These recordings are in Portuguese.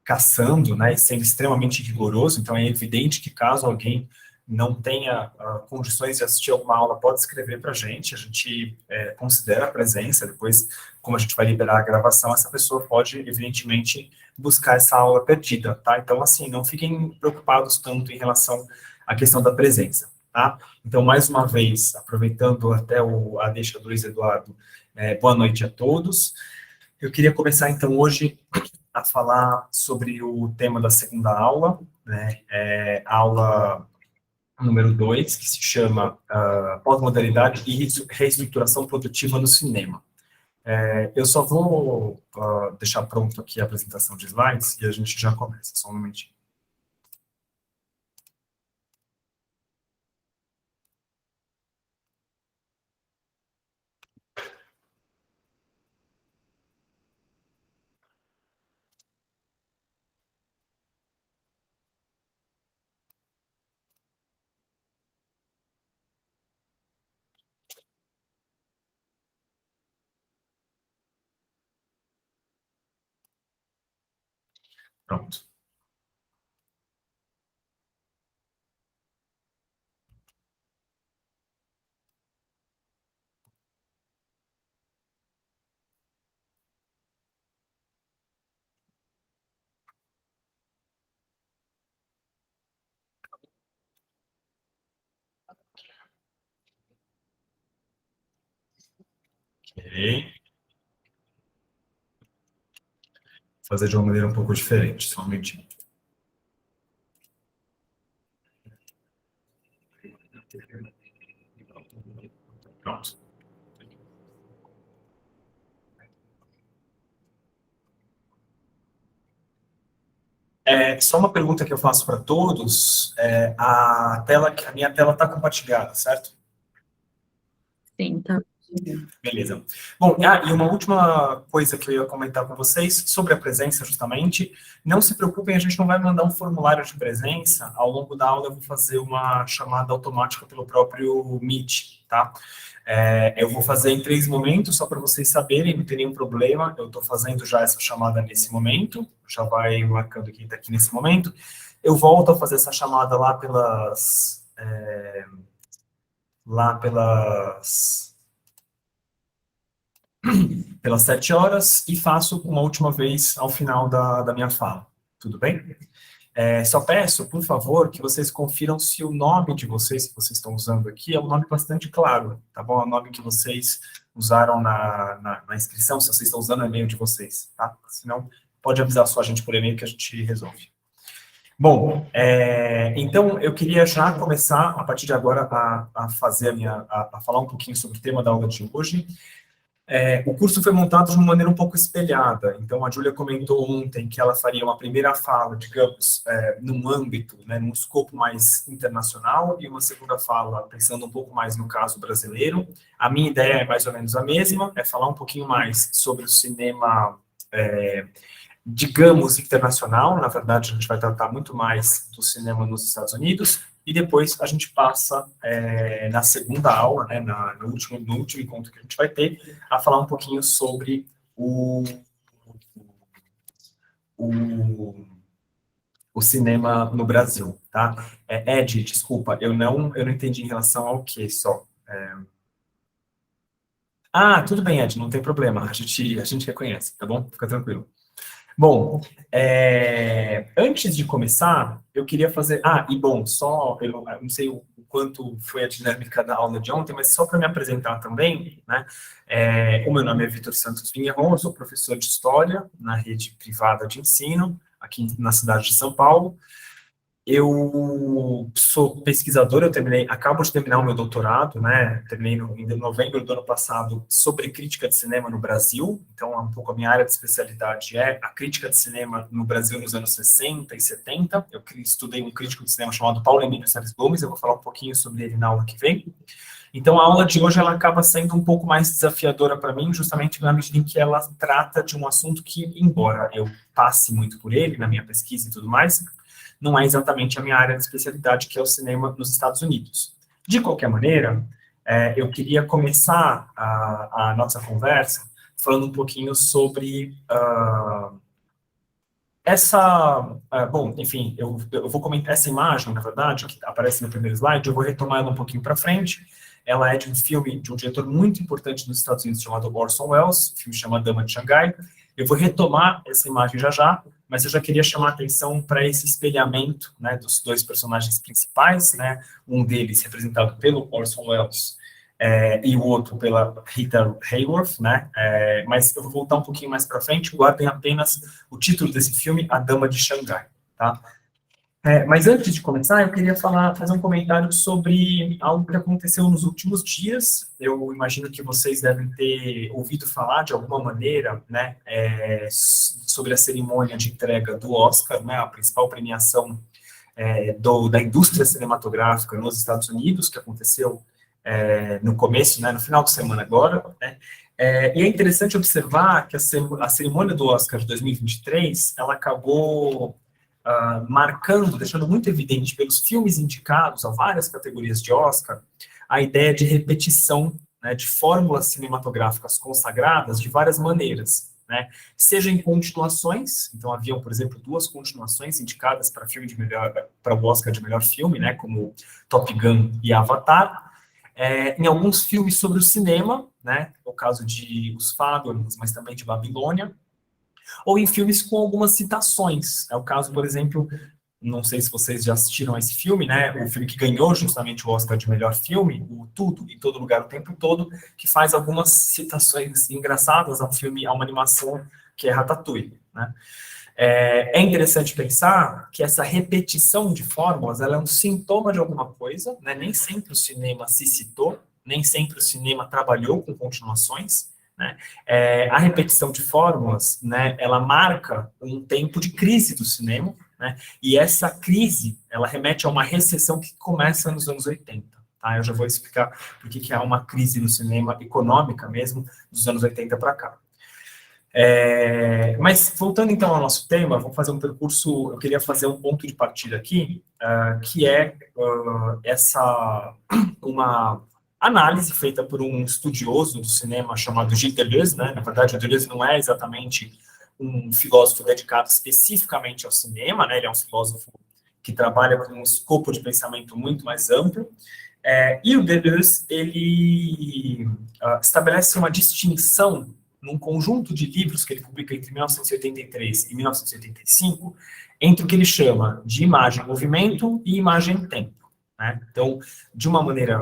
caçando, né, e sendo extremamente rigoroso. Então, é evidente que caso alguém não tenha condições de assistir alguma aula, pode escrever para a gente considera a presença, depois, como a gente vai liberar a gravação, essa pessoa pode, evidentemente, buscar essa aula perdida, tá? Então, assim, não fiquem preocupados tanto em relação à questão da presença, tá? Então, mais uma vez, aproveitando até a deixa do Luiz Eduardo, boa noite a todos. Eu queria começar, então, hoje a falar sobre o tema da segunda aula, né? A aula número 2, que se chama Pós-Modernidade e Reestruturação Produtiva no Cinema. Eu só vou deixar pronto aqui a apresentação de slides e a gente já começa, só um momentinho. Pronto. Ok. Fazer de uma maneira um pouco diferente, só um momentinho. Pronto. Só uma pergunta que eu faço para todos. A minha tela está compartilhada, certo? Sim, tá. Beleza. Bom, e uma última coisa que eu ia comentar com vocês sobre a presença, justamente. Não se preocupem, a gente não vai mandar um formulário de presença. Ao longo da aula, eu vou fazer uma chamada automática pelo próprio Meet, tá? Eu vou fazer em 3 momentos, só para vocês saberem, não tem nenhum problema. Eu estou fazendo já essa chamada nesse momento, já vai marcando quem está aqui nesse momento. Eu volto a fazer essa chamada lá pelas 7 horas e faço uma última vez ao final da minha fala. Tudo bem? Só peço, por favor, que vocês confiram se o nome de vocês que vocês estão usando aqui é um nome bastante claro, tá bom? É o nome que vocês usaram na inscrição, se vocês estão usando o e-mail de vocês, tá? Senão, pode avisar só a gente por e-mail que a gente resolve. Bom, então eu queria já começar, a partir de agora, a falar um pouquinho sobre o tema da aula de hoje. O curso foi montado de uma maneira um pouco espelhada. Então, a Júlia comentou ontem que ela faria uma primeira fala, digamos, num âmbito, né, num escopo mais internacional, e uma segunda fala pensando um pouco mais no caso brasileiro. A minha ideia é mais ou menos a mesma, é falar um pouquinho mais sobre o cinema, digamos, internacional. Na verdade, a gente vai tratar muito mais do cinema nos Estados Unidos, e depois a gente passa, na segunda aula, né, no último encontro que a gente vai ter, a falar um pouquinho sobre o, o cinema no Brasil, tá? Ed, desculpa, eu não entendi em relação ao que só. Tudo bem, Ed, não tem problema, a gente reconhece, tá bom? Fica tranquilo. Bom, antes de começar, eu queria fazer... eu não sei o quanto foi a dinâmica da aula de ontem, mas só para me apresentar também, né? O meu nome é Vitor Santos Vinhão, eu sou professor de História na rede privada de ensino, aqui na cidade de São Paulo. Eu sou pesquisador, acabo de terminar o meu doutorado, né? Terminei em novembro do ano passado sobre crítica de cinema no Brasil. Então, um pouco a minha área de especialidade é a crítica de cinema no Brasil nos anos 60 e 70. Eu estudei um crítico de cinema chamado Paulo Emílio Salles Gomes, eu vou falar um pouquinho sobre ele na aula que vem. Então, a aula de hoje ela acaba sendo um pouco mais desafiadora para mim, justamente na medida em que ela trata de um assunto que, embora eu passe muito por ele na minha pesquisa e tudo mais, não é exatamente a minha área de especialidade, que é o cinema nos Estados Unidos. De qualquer maneira, eu queria começar a nossa conversa falando um pouquinho sobre Bom, enfim, eu vou comentar essa imagem, na verdade, que aparece no primeiro slide, eu vou retomar ela um pouquinho para frente. Ela é de um filme de um diretor muito importante nos Estados Unidos chamado Orson Welles, o filme chama Dama de Xangai. Eu vou retomar essa imagem já já, mas eu já queria chamar a atenção para esse espelhamento, né, dos dois personagens principais, né, um deles representado pelo Orson Welles e o outro pela Rita Hayworth, né, mas eu vou voltar um pouquinho mais para frente, guardem apenas o título desse filme, A Dama de Xangai, tá? Mas antes de começar, eu queria fazer um comentário sobre algo que aconteceu nos últimos dias. Eu imagino que vocês devem ter ouvido falar de alguma maneira, né, sobre a cerimônia de entrega do Oscar, né, a principal premiação da indústria cinematográfica nos Estados Unidos, que aconteceu no começo, né, no final de semana agora, né. E é interessante observar que a cerimônia do Oscar de 2023, ela acabou marcando, deixando muito evidente pelos filmes indicados a várias categorias de Oscar, a ideia de repetição, né, de fórmulas cinematográficas consagradas de várias maneiras, né, seja em continuações, então haviam, por exemplo, 2 continuações indicadas para o Oscar de melhor filme, né, como Top Gun e Avatar, em alguns filmes sobre o cinema, né, o caso de Os Fabelmans, mas também de Babilônia, ou em filmes com algumas citações. É o caso, por exemplo, não sei se vocês já assistiram a esse filme, né? O filme que ganhou justamente o Oscar de melhor filme, o Tudo, em Todo Lugar, o Tempo Todo, que faz algumas citações engraçadas a um filme, a uma animação que é Ratatouille, né? É interessante pensar que essa repetição de fórmulas, ela é um sintoma de alguma coisa, né? Nem sempre o cinema se citou, nem sempre o cinema trabalhou com continuações, né? A repetição de fórmulas, né, ela marca um tempo de crise do cinema, né? E essa crise, ela remete a uma recessão que começa nos anos 80. Tá? Eu já vou explicar por que há uma crise no cinema econômica mesmo, dos anos 80 para cá. Mas, voltando então ao nosso tema, vamos fazer um percurso, eu queria fazer um ponto de partida aqui, que é uma análise feita por um estudioso do cinema chamado Gilles Deleuze, né? Na verdade, o Deleuze não é exatamente um filósofo dedicado especificamente ao cinema, né? Ele é um filósofo que trabalha com um escopo de pensamento muito mais amplo, e o Deleuze, ele estabelece uma distinção num conjunto de livros que ele publica entre 1983 e 1985, entre o que ele chama de imagem-movimento e imagem-tempo. Né? Então, de uma maneira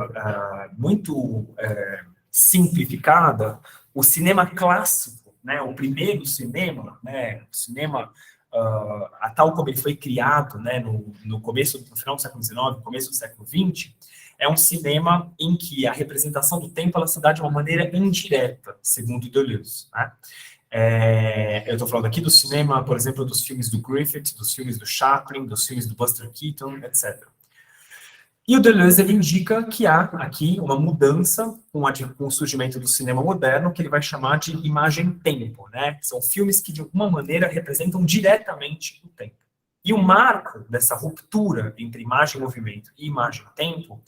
muito simplificada, o cinema clássico, né, o primeiro cinema, né, o cinema a tal como ele foi criado, né, no final do século XIX, no começo do século XX, é um cinema em que a representação do tempo ela se dá de uma maneira indireta, segundo Deleuze. Né? Eu estou falando aqui do cinema, por exemplo, dos filmes do Griffith, dos filmes do Chaplin, dos filmes do Buster Keaton, etc. E o Deleuze ele indica que há aqui uma mudança com o surgimento do cinema moderno, que ele vai chamar de imagem-tempo. Né? São filmes que, de alguma maneira, representam diretamente o tempo. E o marco dessa ruptura entre imagem-movimento e imagem-tempo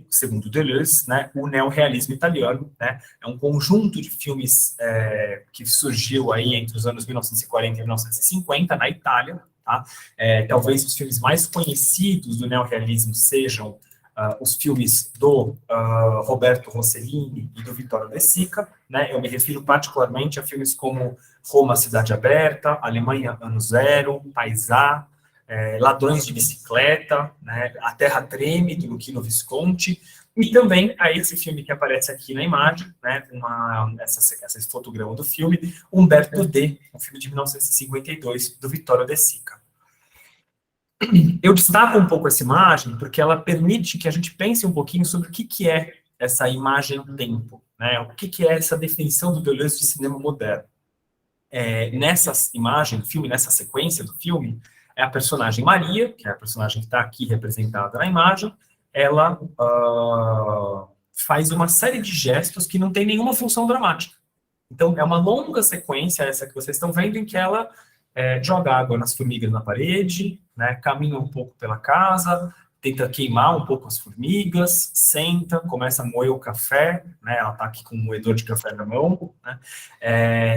segundo Deleuze, né, o neorrealismo italiano. Né, é um conjunto de filmes que surgiu aí entre os anos 1940 e 1950 na Itália. Tá? Talvez os filmes mais conhecidos do neorrealismo sejam os filmes do Roberto Rossellini e do Vittorio De Sica. Né? Eu me refiro particularmente a filmes como Roma, Cidade Aberta, Alemanha, Ano Zero, Paisà, Ladrões de Bicicleta, né? A Terra Treme, do Luchino Visconti, e também a esse filme que aparece aqui na imagem, né? Esse fotograma do filme, Umberto D., um filme de 1952, do Vittorio De Sica. Eu destaco um pouco essa imagem porque ela permite que a gente pense um pouquinho sobre o que é essa imagem-tempo, né? O que é essa definição do Deleuze de cinema moderno. Nessa imagem do filme, nessa sequência do filme, é a personagem Maria, que é a personagem que está aqui representada na imagem, ela faz uma série de gestos que não tem nenhuma função dramática. Então, é uma longa sequência, essa que vocês estão vendo, em que ela joga água nas formigas na parede, né, caminha um pouco pela casa, tenta queimar um pouco as formigas, senta, começa a moer o café, né? Ela está aqui com um moedor de café na mão, né?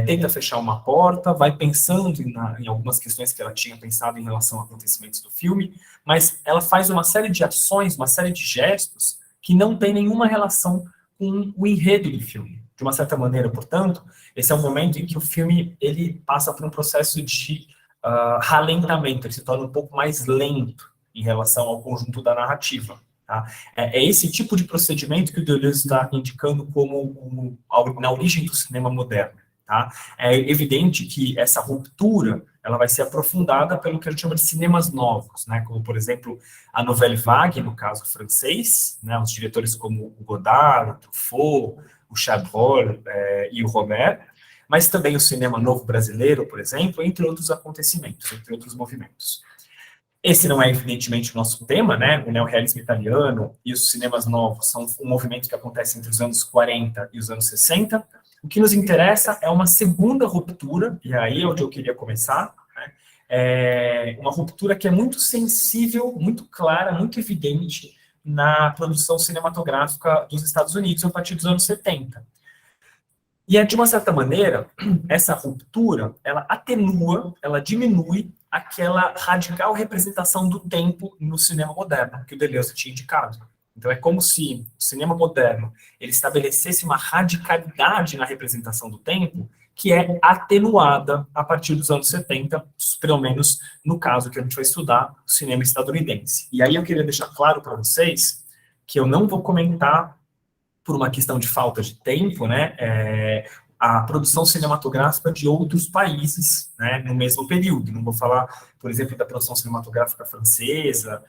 Tenta fechar uma porta, vai pensando em algumas questões que ela tinha pensado em relação a acontecimentos do filme, mas ela faz uma série de ações, uma série de gestos que não tem nenhuma relação com o enredo do filme. De uma certa maneira, portanto, esse é um momento em que o filme ele passa por um processo de ralentamento, ele se torna um pouco mais lento em relação ao conjunto da narrativa. Tá? É esse tipo de procedimento que o Deleuze está indicando como na origem do cinema moderno. Tá? É evidente que essa ruptura ela vai ser aprofundada pelo que a gente chama de cinemas novos, né? Como, por exemplo, a Nouvelle Vague, no caso francês, né? Os diretores como o Godard, o Truffaut, o Chabrol e o Romer, mas também o cinema novo brasileiro, por exemplo, entre outros acontecimentos, entre outros movimentos. Esse não é, evidentemente, o nosso tema, né? O neorrealismo italiano e os cinemas novos são um movimento que acontece entre os anos 40 e os anos 60. O que nos interessa é uma segunda ruptura, e aí é onde eu queria começar, né? Uma ruptura que é muito sensível, muito clara, muito evidente na produção cinematográfica dos Estados Unidos a partir dos anos 70. E, de uma certa maneira, essa ruptura, ela atenua, ela diminui aquela radical representação do tempo no cinema moderno, que o Deleuze tinha indicado. Então, é como se o cinema moderno ele estabelecesse uma radicalidade na representação do tempo que é atenuada a partir dos anos 70, pelo menos no caso que a gente vai estudar, o cinema estadunidense. E aí eu queria deixar claro para vocês que eu não vou comentar por uma questão de falta de tempo, né, a produção cinematográfica de outros países, né, no mesmo período. Não vou falar, por exemplo, da produção cinematográfica francesa,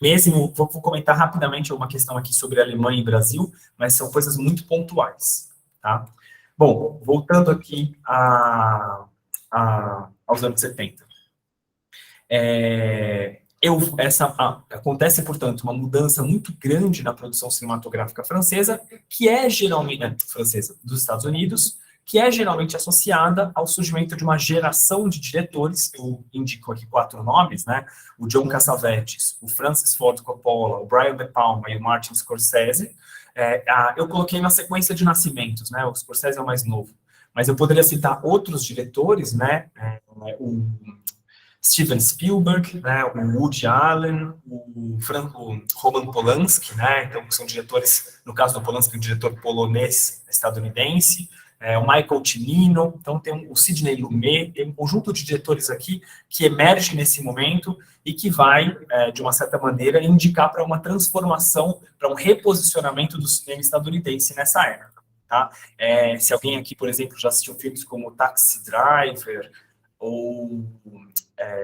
mesmo, vou comentar rapidamente uma questão aqui sobre Alemanha e Brasil, mas são coisas muito pontuais, tá? Bom, voltando aqui aos anos 70. Acontece, portanto, uma mudança muito grande na produção cinematográfica francesa, que é geralmente, francesa, dos Estados Unidos, que é geralmente associada ao surgimento de uma geração de diretores, eu indico aqui 4 nomes, né? O John Cassavetes, o Francis Ford Coppola, o Brian De Palma e o Martin Scorsese. Eu coloquei na sequência de nascimentos, né? O Scorsese é o mais novo, mas eu poderia citar outros diretores, né? O Steven Spielberg, né, o Woody Allen, o Roman Polanski, né, então são diretores, no caso do Polanski, um diretor polonês estadunidense, o Michael Cimino, então tem o Sidney Lumet, tem um conjunto de diretores aqui que emerge nesse momento e que vai, de uma certa maneira, indicar para uma transformação, para um reposicionamento do cinema estadunidense nessa época. Tá? Se alguém aqui, por exemplo, já assistiu filmes como Taxi Driver ou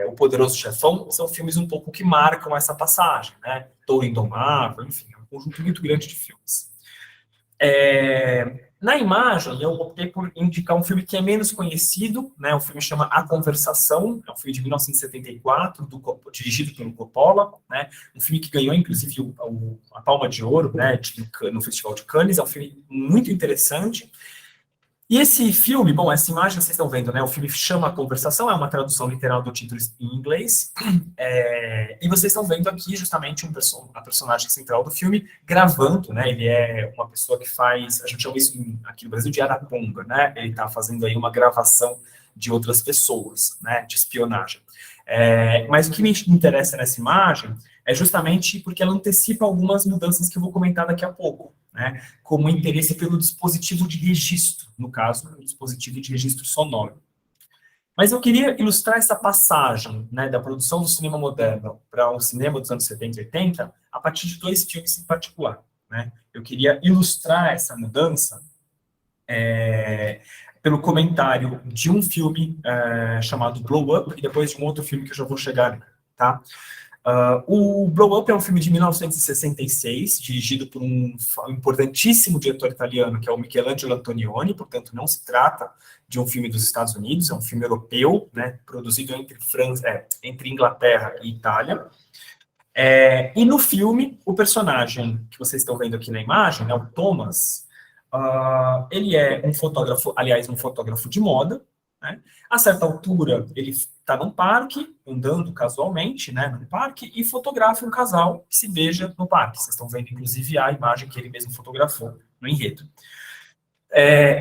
O Poderoso Chefão, são filmes um pouco que marcam essa passagem, né? Touro Indomável, enfim, é um conjunto muito grande de filmes. Na imagem, eu optei por indicar um filme que é menos conhecido, né? O filme chama A Conversação, é um filme de 1974, dirigido pelo Coppola, né? Um filme que ganhou, inclusive, a Palma de Ouro, né? No Festival de Cannes, é um filme muito interessante. E esse filme, bom, essa imagem vocês estão vendo, né? O filme chama A Conversação, é uma tradução literal do título em inglês. E vocês estão vendo aqui justamente a personagem central do filme gravando, né? Ele é uma pessoa que faz, a gente chama isso aqui no Brasil de araponga, né? Ele está fazendo aí uma gravação de outras pessoas, né? De espionagem. Mas o que me interessa nessa imagem é justamente porque ela antecipa algumas mudanças que eu vou comentar daqui a pouco, né? Como o interesse pelo dispositivo de registro, no caso, o dispositivo de registro sonoro. Mas eu queria ilustrar essa passagem, né, da produção do cinema moderno para o cinema dos anos 70 e 80 a partir de 2 filmes em particular, né? Eu queria ilustrar essa mudança pelo comentário de um filme chamado Blow Up e depois de um outro filme que eu já vou chegar, tá? O Blow Up é um filme de 1966, dirigido por um importantíssimo diretor italiano, que é o Michelangelo Antonioni, portanto, não se trata de um filme dos Estados Unidos, é um filme europeu, né, produzido entre Inglaterra e Itália. E no filme, o personagem que vocês estão vendo aqui na imagem, né, o Thomas, ele é um fotógrafo, aliás, um fotógrafo de moda, né? A certa altura, ele está num parque, andando casualmente, né, num parque, e fotografa um casal que se beija no parque. Vocês estão vendo, inclusive, a imagem que ele mesmo fotografou no enredo.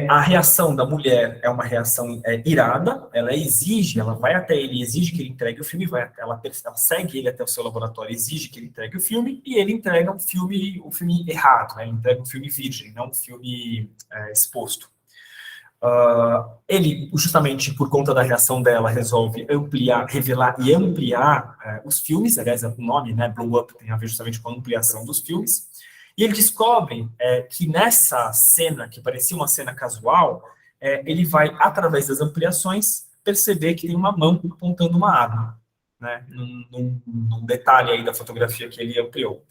A reação da mulher é uma reação irada, ela exige, ela vai até ele, exige que ele entregue o filme, ela segue ele até o seu laboratório, exige que ele entregue o filme, e ele entrega um filme errado, né? Ele entrega um filme virgem, não um filme exposto. Ele, justamente por conta da reação dela, resolve revelar e ampliar os filmes, aliás, o nome, né, Blow Up, tem a ver justamente com a ampliação dos filmes, e ele descobre que nessa cena, que parecia uma cena casual, ele vai, através das ampliações, perceber que tem uma mão apontando uma arma, né, num detalhe aí da fotografia que ele ampliou.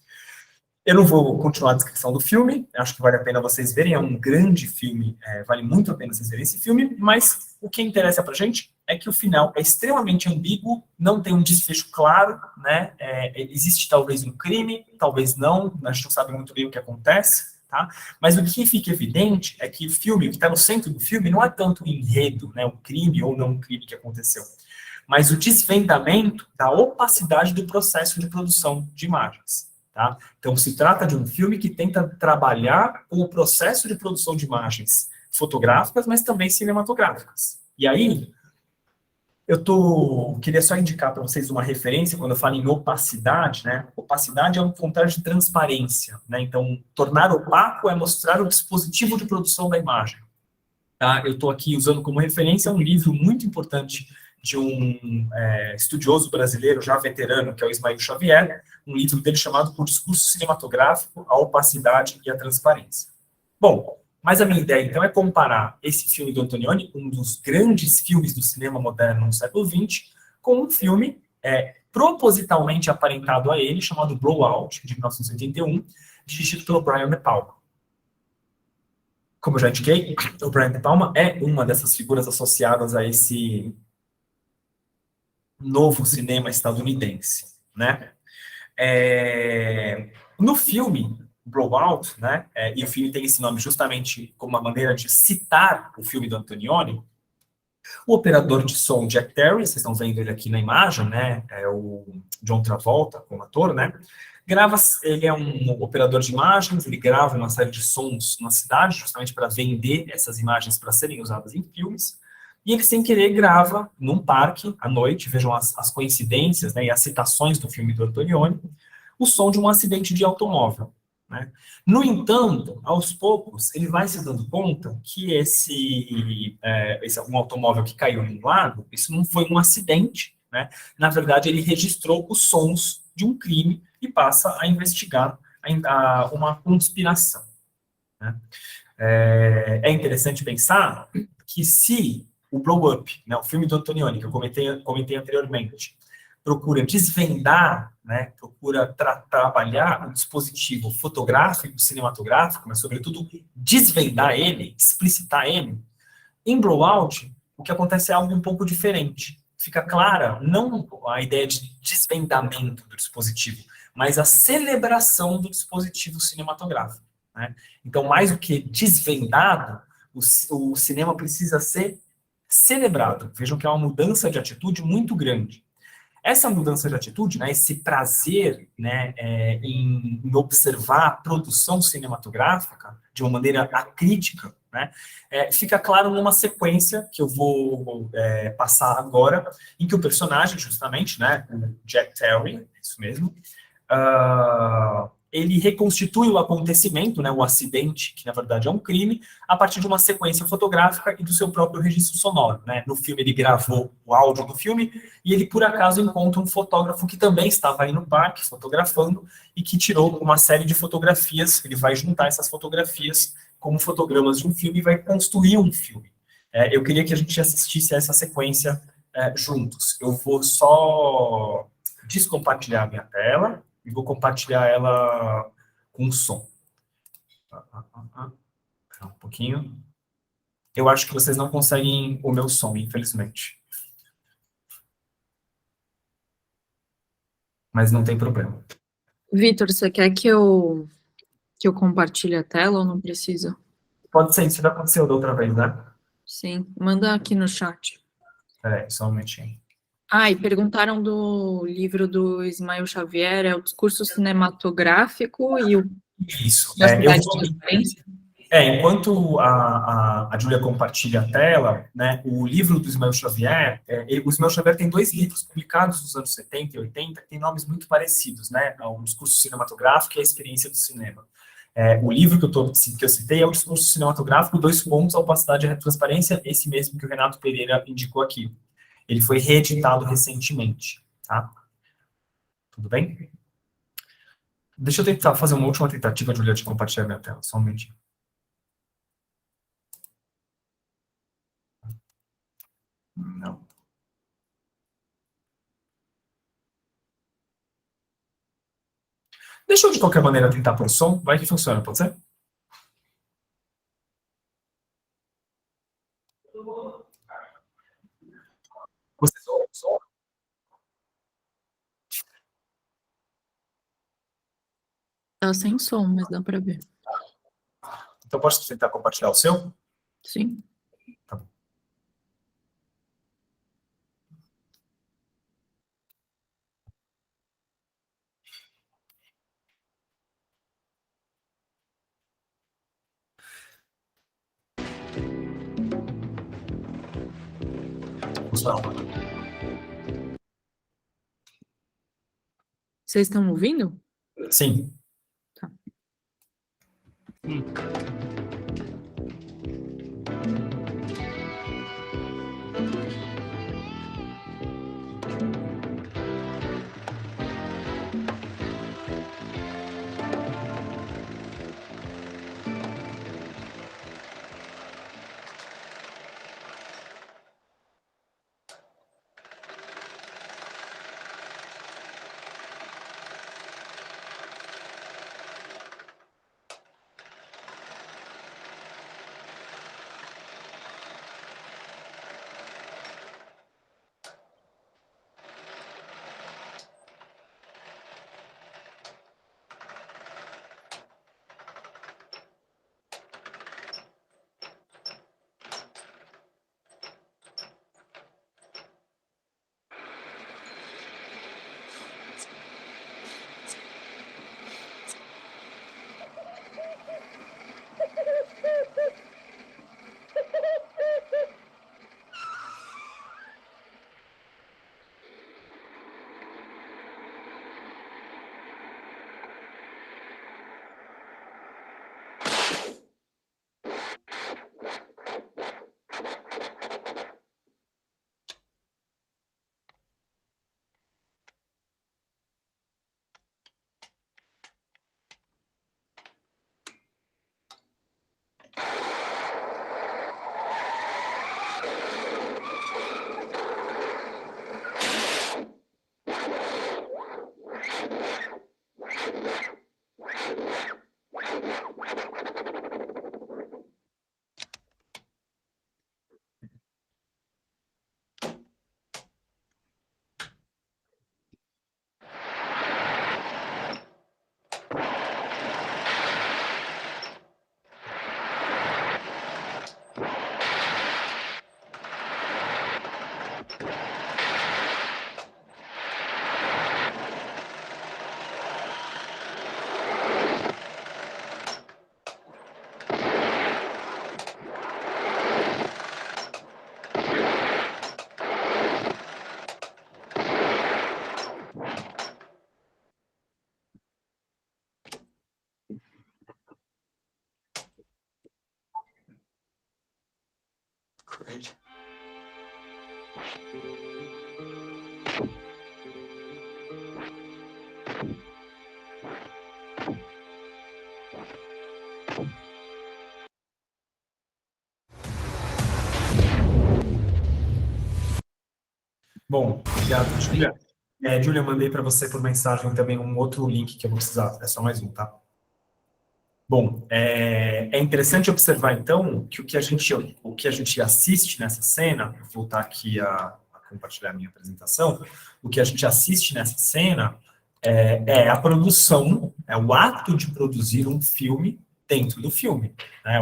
Eu não vou continuar a descrição do filme, acho que vale a pena vocês verem, é um grande filme, vale muito a pena vocês verem esse filme, mas o que interessa pra gente é que o final é extremamente ambíguo, não tem um desfecho claro, né? Existe talvez um crime, talvez não, a gente não sabe muito bem o que acontece, tá? Mas o que fica evidente é que o filme, o que está no centro do filme, não é tanto o enredo, né? O crime ou não o crime que aconteceu, mas o desvendamento da opacidade do processo de produção de imagens. Tá? Então, se trata de um filme que tenta trabalhar com o processo de produção de imagens fotográficas, mas também cinematográficas. E aí, queria só indicar para vocês uma referência, quando eu falo em opacidade, né? Opacidade é o contrário de transparência, né? Então, tornar opaco é mostrar o dispositivo de produção da imagem. Tá? Eu estou aqui usando como referência um livro muito importante de um estudioso brasileiro, já veterano, que é o Ismael Xavier, um livro dele chamado O Discurso Cinematográfico, a Opacidade e a Transparência. Bom, mas a minha ideia, então, é comparar esse filme do Antonioni, um dos grandes filmes do cinema moderno no século XX, com um filme propositalmente aparentado a ele, chamado Blowout, de 1981, dirigido pelo Brian De Palma. Como eu já indiquei, o Brian De Palma é uma dessas figuras associadas a esse novo cinema estadunidense, né? No filme Blowout, né, e o filme tem esse nome justamente como uma maneira de citar o filme do Antonioni, o operador de som Jack Terry, vocês estão vendo ele aqui na imagem, né, é o John Travolta como ator, né, ele é um operador de imagens, ele grava uma série de sons na cidade, justamente para vender essas imagens para serem usadas em filmes. E ele, sem querer, grava num parque, à noite, vejam as coincidências, né, e as citações do filme do Antonioni, o som de um acidente de automóvel, né? No entanto, aos poucos, ele vai se dando conta que esse um automóvel que caiu num lago, isso não foi um acidente, né? Na verdade, ele registrou os sons de um crime e passa a investigar uma conspiração, né? É interessante pensar que se o Blow Up, né, o filme do Antonioni, que eu comentei anteriormente, procura desvendar, né, procura trabalhar o dispositivo fotográfico, cinematográfico, mas, sobretudo, desvendar ele, explicitar ele, em Blowout, o que acontece é algo um pouco diferente. Fica clara, não a ideia de desvendamento do dispositivo, mas a celebração do dispositivo cinematográfico, né? Então, mais do que desvendado, o cinema precisa ser celebrado. Vejam que é uma mudança de atitude muito grande. Essa mudança de atitude, né, esse prazer, né, em observar a produção cinematográfica de uma maneira acrítica, né, fica claro numa sequência que eu vou passar agora, em que o personagem, justamente, né, o Jack Terry, isso mesmo, ele reconstitui o acontecimento, né, o acidente, que na verdade é um crime, a partir de uma sequência fotográfica e do seu próprio registro sonoro, né? No filme ele gravou o áudio do filme e ele por acaso encontra um fotógrafo que também estava aí no parque fotografando e que tirou uma série de fotografias. Ele vai juntar essas fotografias como fotogramas de um filme e vai construir um filme. Eu queria que a gente assistisse a essa sequência juntos. Eu vou só descompartilhar a minha tela e vou compartilhar ela com som. Um pouquinho. Eu acho que vocês não conseguem o meu som, infelizmente. Mas não tem problema. Vitor, você quer que eu compartilhe a tela ou não precisa? Pode ser, isso já aconteceu da outra vez, né? Sim, manda aqui no chat. Peraí, só um momentinho. E perguntaram do livro do Ismael Xavier, é o discurso cinematográfico e o Isso. da Eu cidade de vou... transparência. Enquanto a Júlia compartilha a tela, né, o livro do Ismael Xavier, o Ismael Xavier tem 2 livros publicados nos anos 70 e 80, que têm nomes muito parecidos, né, o discurso cinematográfico e a experiência do cinema. O livro que eu citei é o discurso cinematográfico, 2 pontos, a opacidade e a transparência, esse mesmo que o Renato Pereira indicou aqui. Ele foi reeditado recentemente, tá? Tudo bem? Deixa eu tentar fazer uma última tentativa, Júlia, de compartilhar minha tela, só um momentinho. Não. Deixa eu, de qualquer maneira, tentar pôr som. Vai que funciona, pode ser? Vocês ouvem o som? Tá sem som, mas dá para ver. Então, posso tentar compartilhar o seu? Sim. Tá bom. Funciona. Vocês estão ouvindo? Sim. Tá. Great. Bom, obrigado, Júlia. Júlia, eu mandei para você por mensagem também um outro link que eu vou precisar. É só mais um, tá? Bom, é interessante observar, então, que o que a gente assiste nessa cena, vou voltar aqui a compartilhar a minha apresentação, o que a gente assiste nessa cena é a produção, é o ato de produzir um filme dentro do filme. Né?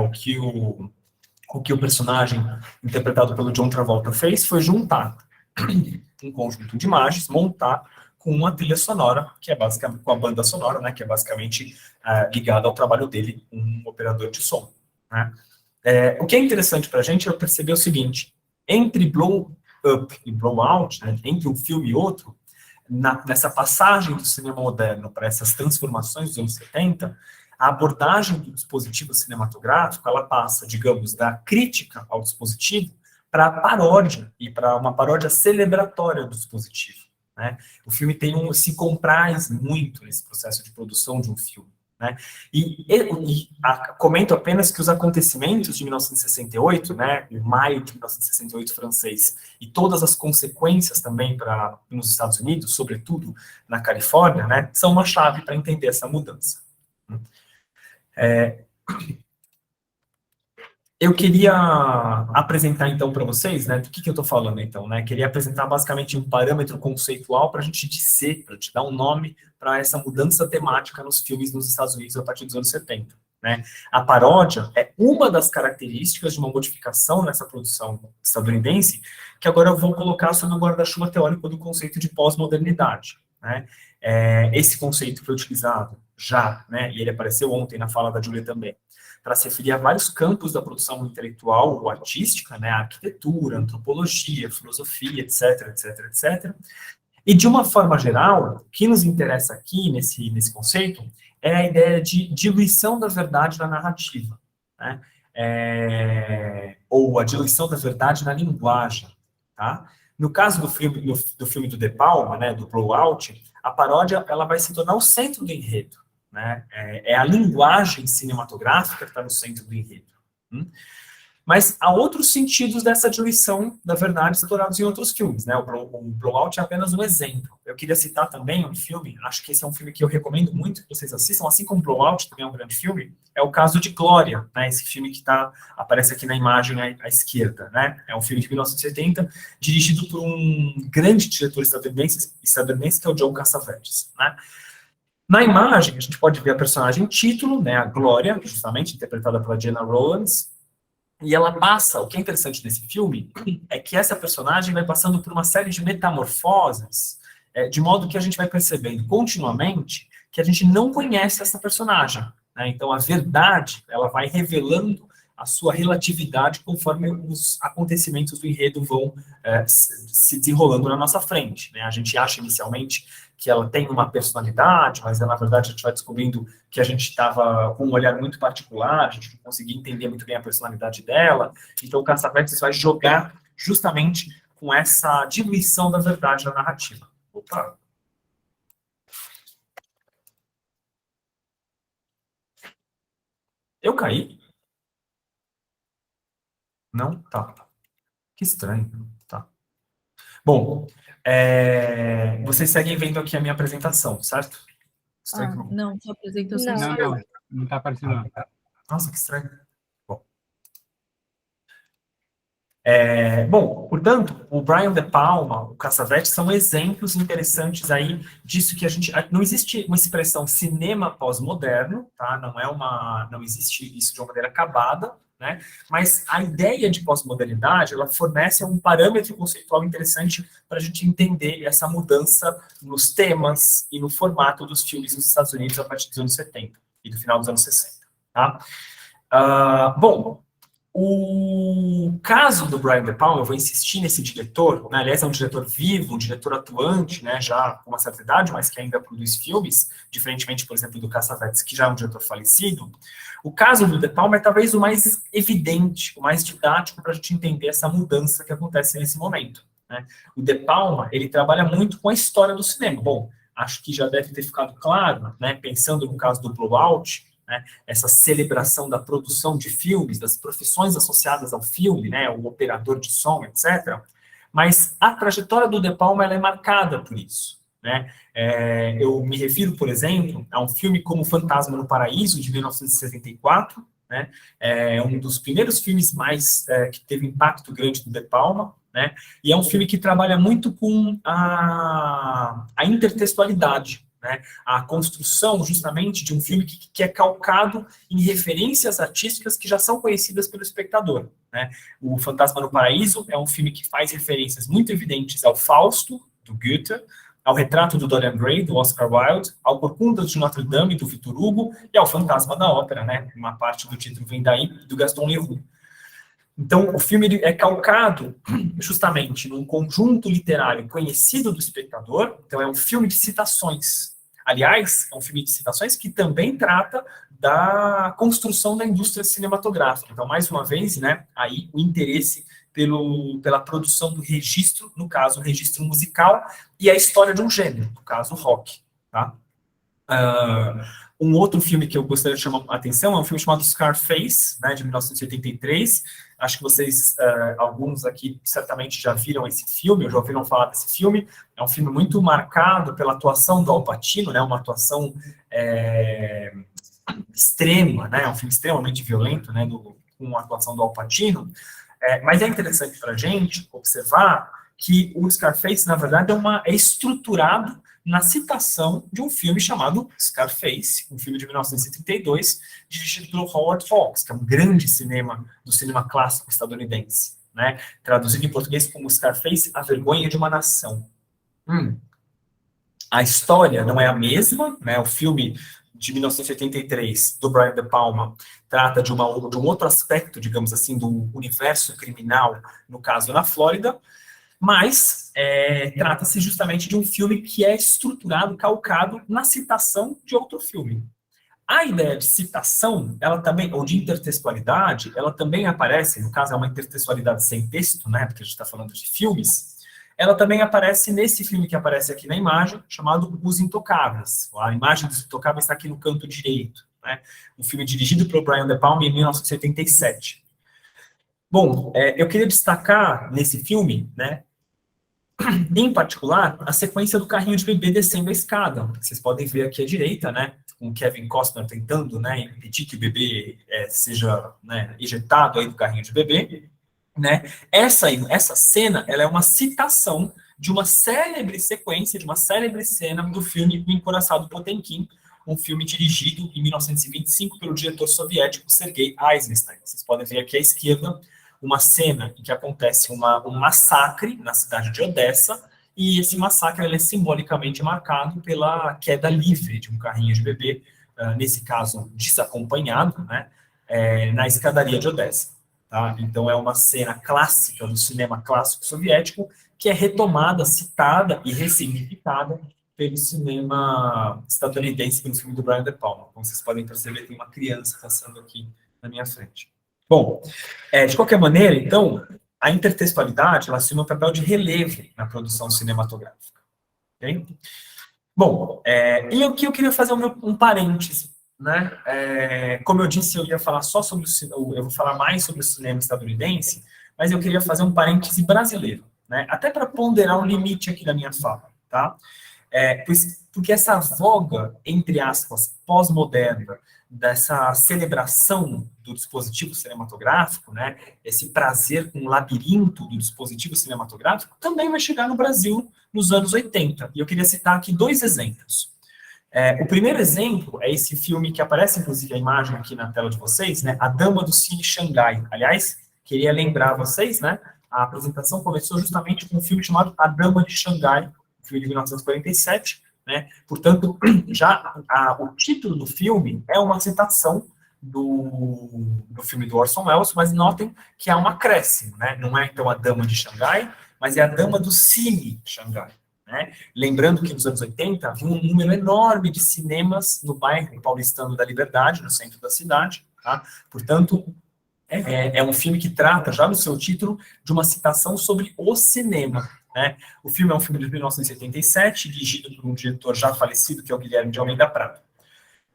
o que o personagem interpretado pelo John Travolta fez foi juntar um conjunto de imagens, montar com uma trilha sonora, que é basicamente, com a banda sonora, né, que é basicamente ligada ao trabalho dele, um operador de som. Né? O que é interessante para a gente é perceber o seguinte: entre Blow Up e Blow Out, né, entre um filme e outro, nessa passagem do cinema moderno para essas transformações dos anos 70, a abordagem do dispositivo cinematográfico, ela passa, digamos, da crítica ao dispositivo para a paródia, e para uma paródia celebratória do dispositivo. Né? O filme se compraz muito nesse processo de produção de um filme. Né? Comento apenas que os acontecimentos de 1968, né, o maio de 1968 francês, e todas as consequências também nos Estados Unidos, sobretudo na Califórnia, né, são uma chave para entender essa mudança. Eu queria apresentar, então, para vocês, né, do que eu estou falando, então, né, queria apresentar basicamente um parâmetro conceitual para a gente dizer, para te dar um nome para essa mudança temática nos filmes nos Estados Unidos a partir dos anos 70. Né? A paródia é uma das características de uma modificação nessa produção estadunidense, que agora eu vou colocar sob o guarda-chuva teórico do conceito de pós-modernidade. Né? Esse conceito foi utilizado já, né, e ele apareceu ontem na fala da Júlia também, para se referir a vários campos da produção intelectual ou artística, né, arquitetura, antropologia, filosofia, etc, etc, etc. E, de uma forma geral, o que nos interessa aqui, nesse conceito, é a ideia de diluição da verdade na narrativa, né? Ou a diluição da verdade na linguagem. Tá? No caso do filme do De Palma, né, do Blowout, a paródia ela vai se tornar o centro do enredo. Né? É a linguagem cinematográfica que está no centro do enredo. Mas há outros sentidos dessa diluição da verdade explorados em outros filmes. Né? O Blowout é apenas um exemplo. Eu queria citar também um filme, acho que esse é um filme que eu recomendo muito que vocês assistam, assim como Blowout também é um grande filme, é o caso de Glória, né? Esse filme que aparece aqui na imagem à esquerda. Né? É um filme de 1970, dirigido por um grande diretor estadunidense que é o John Cassavetes. Né? Na imagem, a gente pode ver a personagem título, né, a Glória, justamente interpretada pela Gena Rowlands, e ela passa, o que é interessante nesse filme, é que essa personagem vai passando por uma série de metamorfoses, de modo que a gente vai percebendo continuamente que a gente não conhece essa personagem. Né? Então, a verdade, ela vai revelando a sua relatividade conforme os acontecimentos do enredo vão se desenrolando na nossa frente. Né? A gente acha inicialmente que ela tem uma personalidade, mas na verdade a gente vai descobrindo que a gente estava com um olhar muito particular, a gente não conseguia entender muito bem a personalidade dela. Então o Cassavetes vai jogar justamente com essa diluição da verdade na narrativa. Opa! Eu caí? Não? Tá. Que estranho. Tá. Bom, vocês seguem vendo aqui a minha apresentação, certo? Estranho. Não, sua apresentação. Não está aparecendo. Não. Nossa, que estranho. Bom, portanto, o Brian De Palma, o Cassavetes, são exemplos interessantes aí disso que a gente... Não existe uma expressão cinema pós-moderno, tá? Não existe isso de uma maneira acabada, né? Mas a ideia de pós-modernidade, ela fornece um parâmetro conceitual interessante para a gente entender essa mudança nos temas e no formato dos filmes nos Estados Unidos a partir dos anos 70 e do final dos anos 60, tá? Bom, o caso do Brian De Palma, eu vou insistir nesse diretor, né? Aliás, é um diretor vivo, um diretor atuante, né? Já com uma certa idade, mas que ainda produz filmes, diferentemente, por exemplo, do Cassavetes, que já é um diretor falecido. O caso do De Palma é talvez o mais evidente, o mais didático para a gente entender essa mudança que acontece nesse momento. Né? O De Palma, ele trabalha muito com a história do cinema. Bom, acho que já deve ter ficado claro, né? Pensando no caso do Blowout, né, essa celebração da produção de filmes, das profissões associadas ao filme, né, o operador de som, etc. Mas a trajetória do De Palma ela é marcada por isso. Né? Eu me refiro, por exemplo, a um filme como Fantasma no Paraíso, de 1974, né? Um dos primeiros filmes mais que teve impacto grande do De Palma, né? E é um filme que trabalha muito com a intertextualidade. né? A construção, justamente, de um filme que é calcado em referências artísticas que já são conhecidas pelo espectador, né? O Fantasma no Paraíso é um filme que faz referências muito evidentes ao Fausto, do Goethe, ao Retrato do Dorian Gray, do Oscar Wilde, ao Corcunda de Notre Dame, do Victor Hugo, e ao Fantasma da Ópera, né? Uma parte do título vem daí, do Gaston Leroux. Então, o filme é calcado justamente num conjunto literário conhecido do espectador, então é um filme de citações. Aliás, é um filme de citações que também trata da construção da indústria cinematográfica. Então, mais uma vez, né, aí o interesse pela produção do registro, no caso, o registro musical, e a história de um gênero, no caso, o rock. Tá? Um outro filme que eu gostaria de chamar a atenção é um filme chamado Scarface, né, de 1983. Acho que vocês, alguns aqui, certamente já viram esse filme, ou já ouviram falar desse filme. É um filme muito marcado pela atuação do Al Pacino, né, uma atuação extrema, né, é um filme extremamente violento, né, com a atuação do Al Pacino. Mas é interessante para a gente observar que o Scarface, na verdade, é estruturado na citação de um filme chamado Scarface, um filme de 1932, dirigido pelo Howard Hawks, que é um grande cinema do cinema clássico estadunidense, né? Traduzido em português como Scarface, A Vergonha de uma Nação. A história não é a mesma, né? O filme de 1983, do Brian De Palma, trata de um outro aspecto, digamos assim, do universo criminal, no caso na Flórida, mas trata-se justamente de um filme que é estruturado, calcado na citação de outro filme. A ideia de citação, ela também, ou de intertextualidade, ela também aparece, no caso é uma intertextualidade sem texto, né, porque a gente está falando de filmes, ela também aparece nesse filme que aparece aqui na imagem, chamado Os Intocáveis. A imagem dos Intocáveis está aqui no canto direito, né, um filme dirigido pelo Brian De Palma em 1977. Bom, eu queria destacar nesse filme, né, em particular, a sequência do carrinho de bebê descendo a escada. Vocês podem ver aqui à direita, né, com o Kevin Costner tentando, né, impedir que o bebê seja, né, ejetado aí do carrinho de bebê, né. Essa cena, ela é uma citação de uma célebre sequência, de uma célebre cena do filme O Encouraçado Potemkin, um filme dirigido em 1925 pelo diretor soviético Sergei Eisenstein. Vocês podem ver aqui à esquerda uma cena em que acontece um massacre na cidade de Odessa, e esse massacre ele é simbolicamente marcado pela queda livre de um carrinho de bebê, nesse caso desacompanhado, né, na escadaria de Odessa. Tá? Então é uma cena clássica do cinema clássico soviético que é retomada, citada e ressignificada pelo cinema estadunidense, pelo filme do Brian De Palma. Como vocês podem perceber, tem uma criança passando aqui na minha frente. Bom, de qualquer maneira, então, a intertextualidade ela assume um papel de relevo na produção cinematográfica. Okay? Bom, e aqui eu queria fazer um parêntese, né? Como eu disse, eu ia falar só sobre eu vou falar mais sobre o cinema estadunidense, mas eu queria fazer um parêntese brasileiro, né? Até para ponderar um limite aqui da minha fala, tá? Porque essa voga, entre aspas, pós-moderna, dessa celebração do dispositivo cinematográfico, né, esse prazer com o labirinto do dispositivo cinematográfico, também vai chegar no Brasil nos anos 80. E eu queria citar aqui 2 exemplos. O primeiro exemplo é esse filme que aparece, inclusive, a imagem aqui na tela de vocês, né, A Dama do Cine Xangai. Aliás, queria lembrar vocês, né, a apresentação começou justamente com um filme chamado A Dama de Xangai, um filme de 1947, né? Portanto, já o título do filme é uma citação do filme do Orson Welles, mas notem que há um acréscimo, né? Não é, então, A Dama de Xangai, mas é A Dama do Cine Xangai. Né? Lembrando que nos anos 80 havia um número enorme de cinemas no bairro paulistano da Liberdade, no centro da cidade. Tá? Portanto, é um filme que trata, já no seu título, de uma citação sobre o cinema. Né? O filme é um filme de 1977, dirigido por um diretor já falecido, que é o Guilherme de Almeida Prado.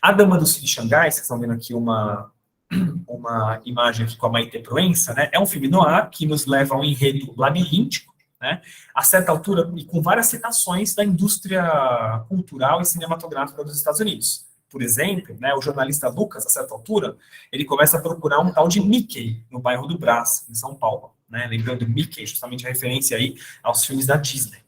A Dama do Cine Xangai, vocês estão vendo aqui uma imagem aqui com a Maite Proença, né? É um filme noir que nos leva a um enredo labiríntico, né? A certa altura, e com várias citações da indústria cultural e cinematográfica dos Estados Unidos. Por exemplo, né, o jornalista Lucas, a certa altura, ele começa a procurar um tal de Mickey no bairro do Brás, em São Paulo. Né? Lembrando, Mickey, justamente a referência aí aos filmes da Disney.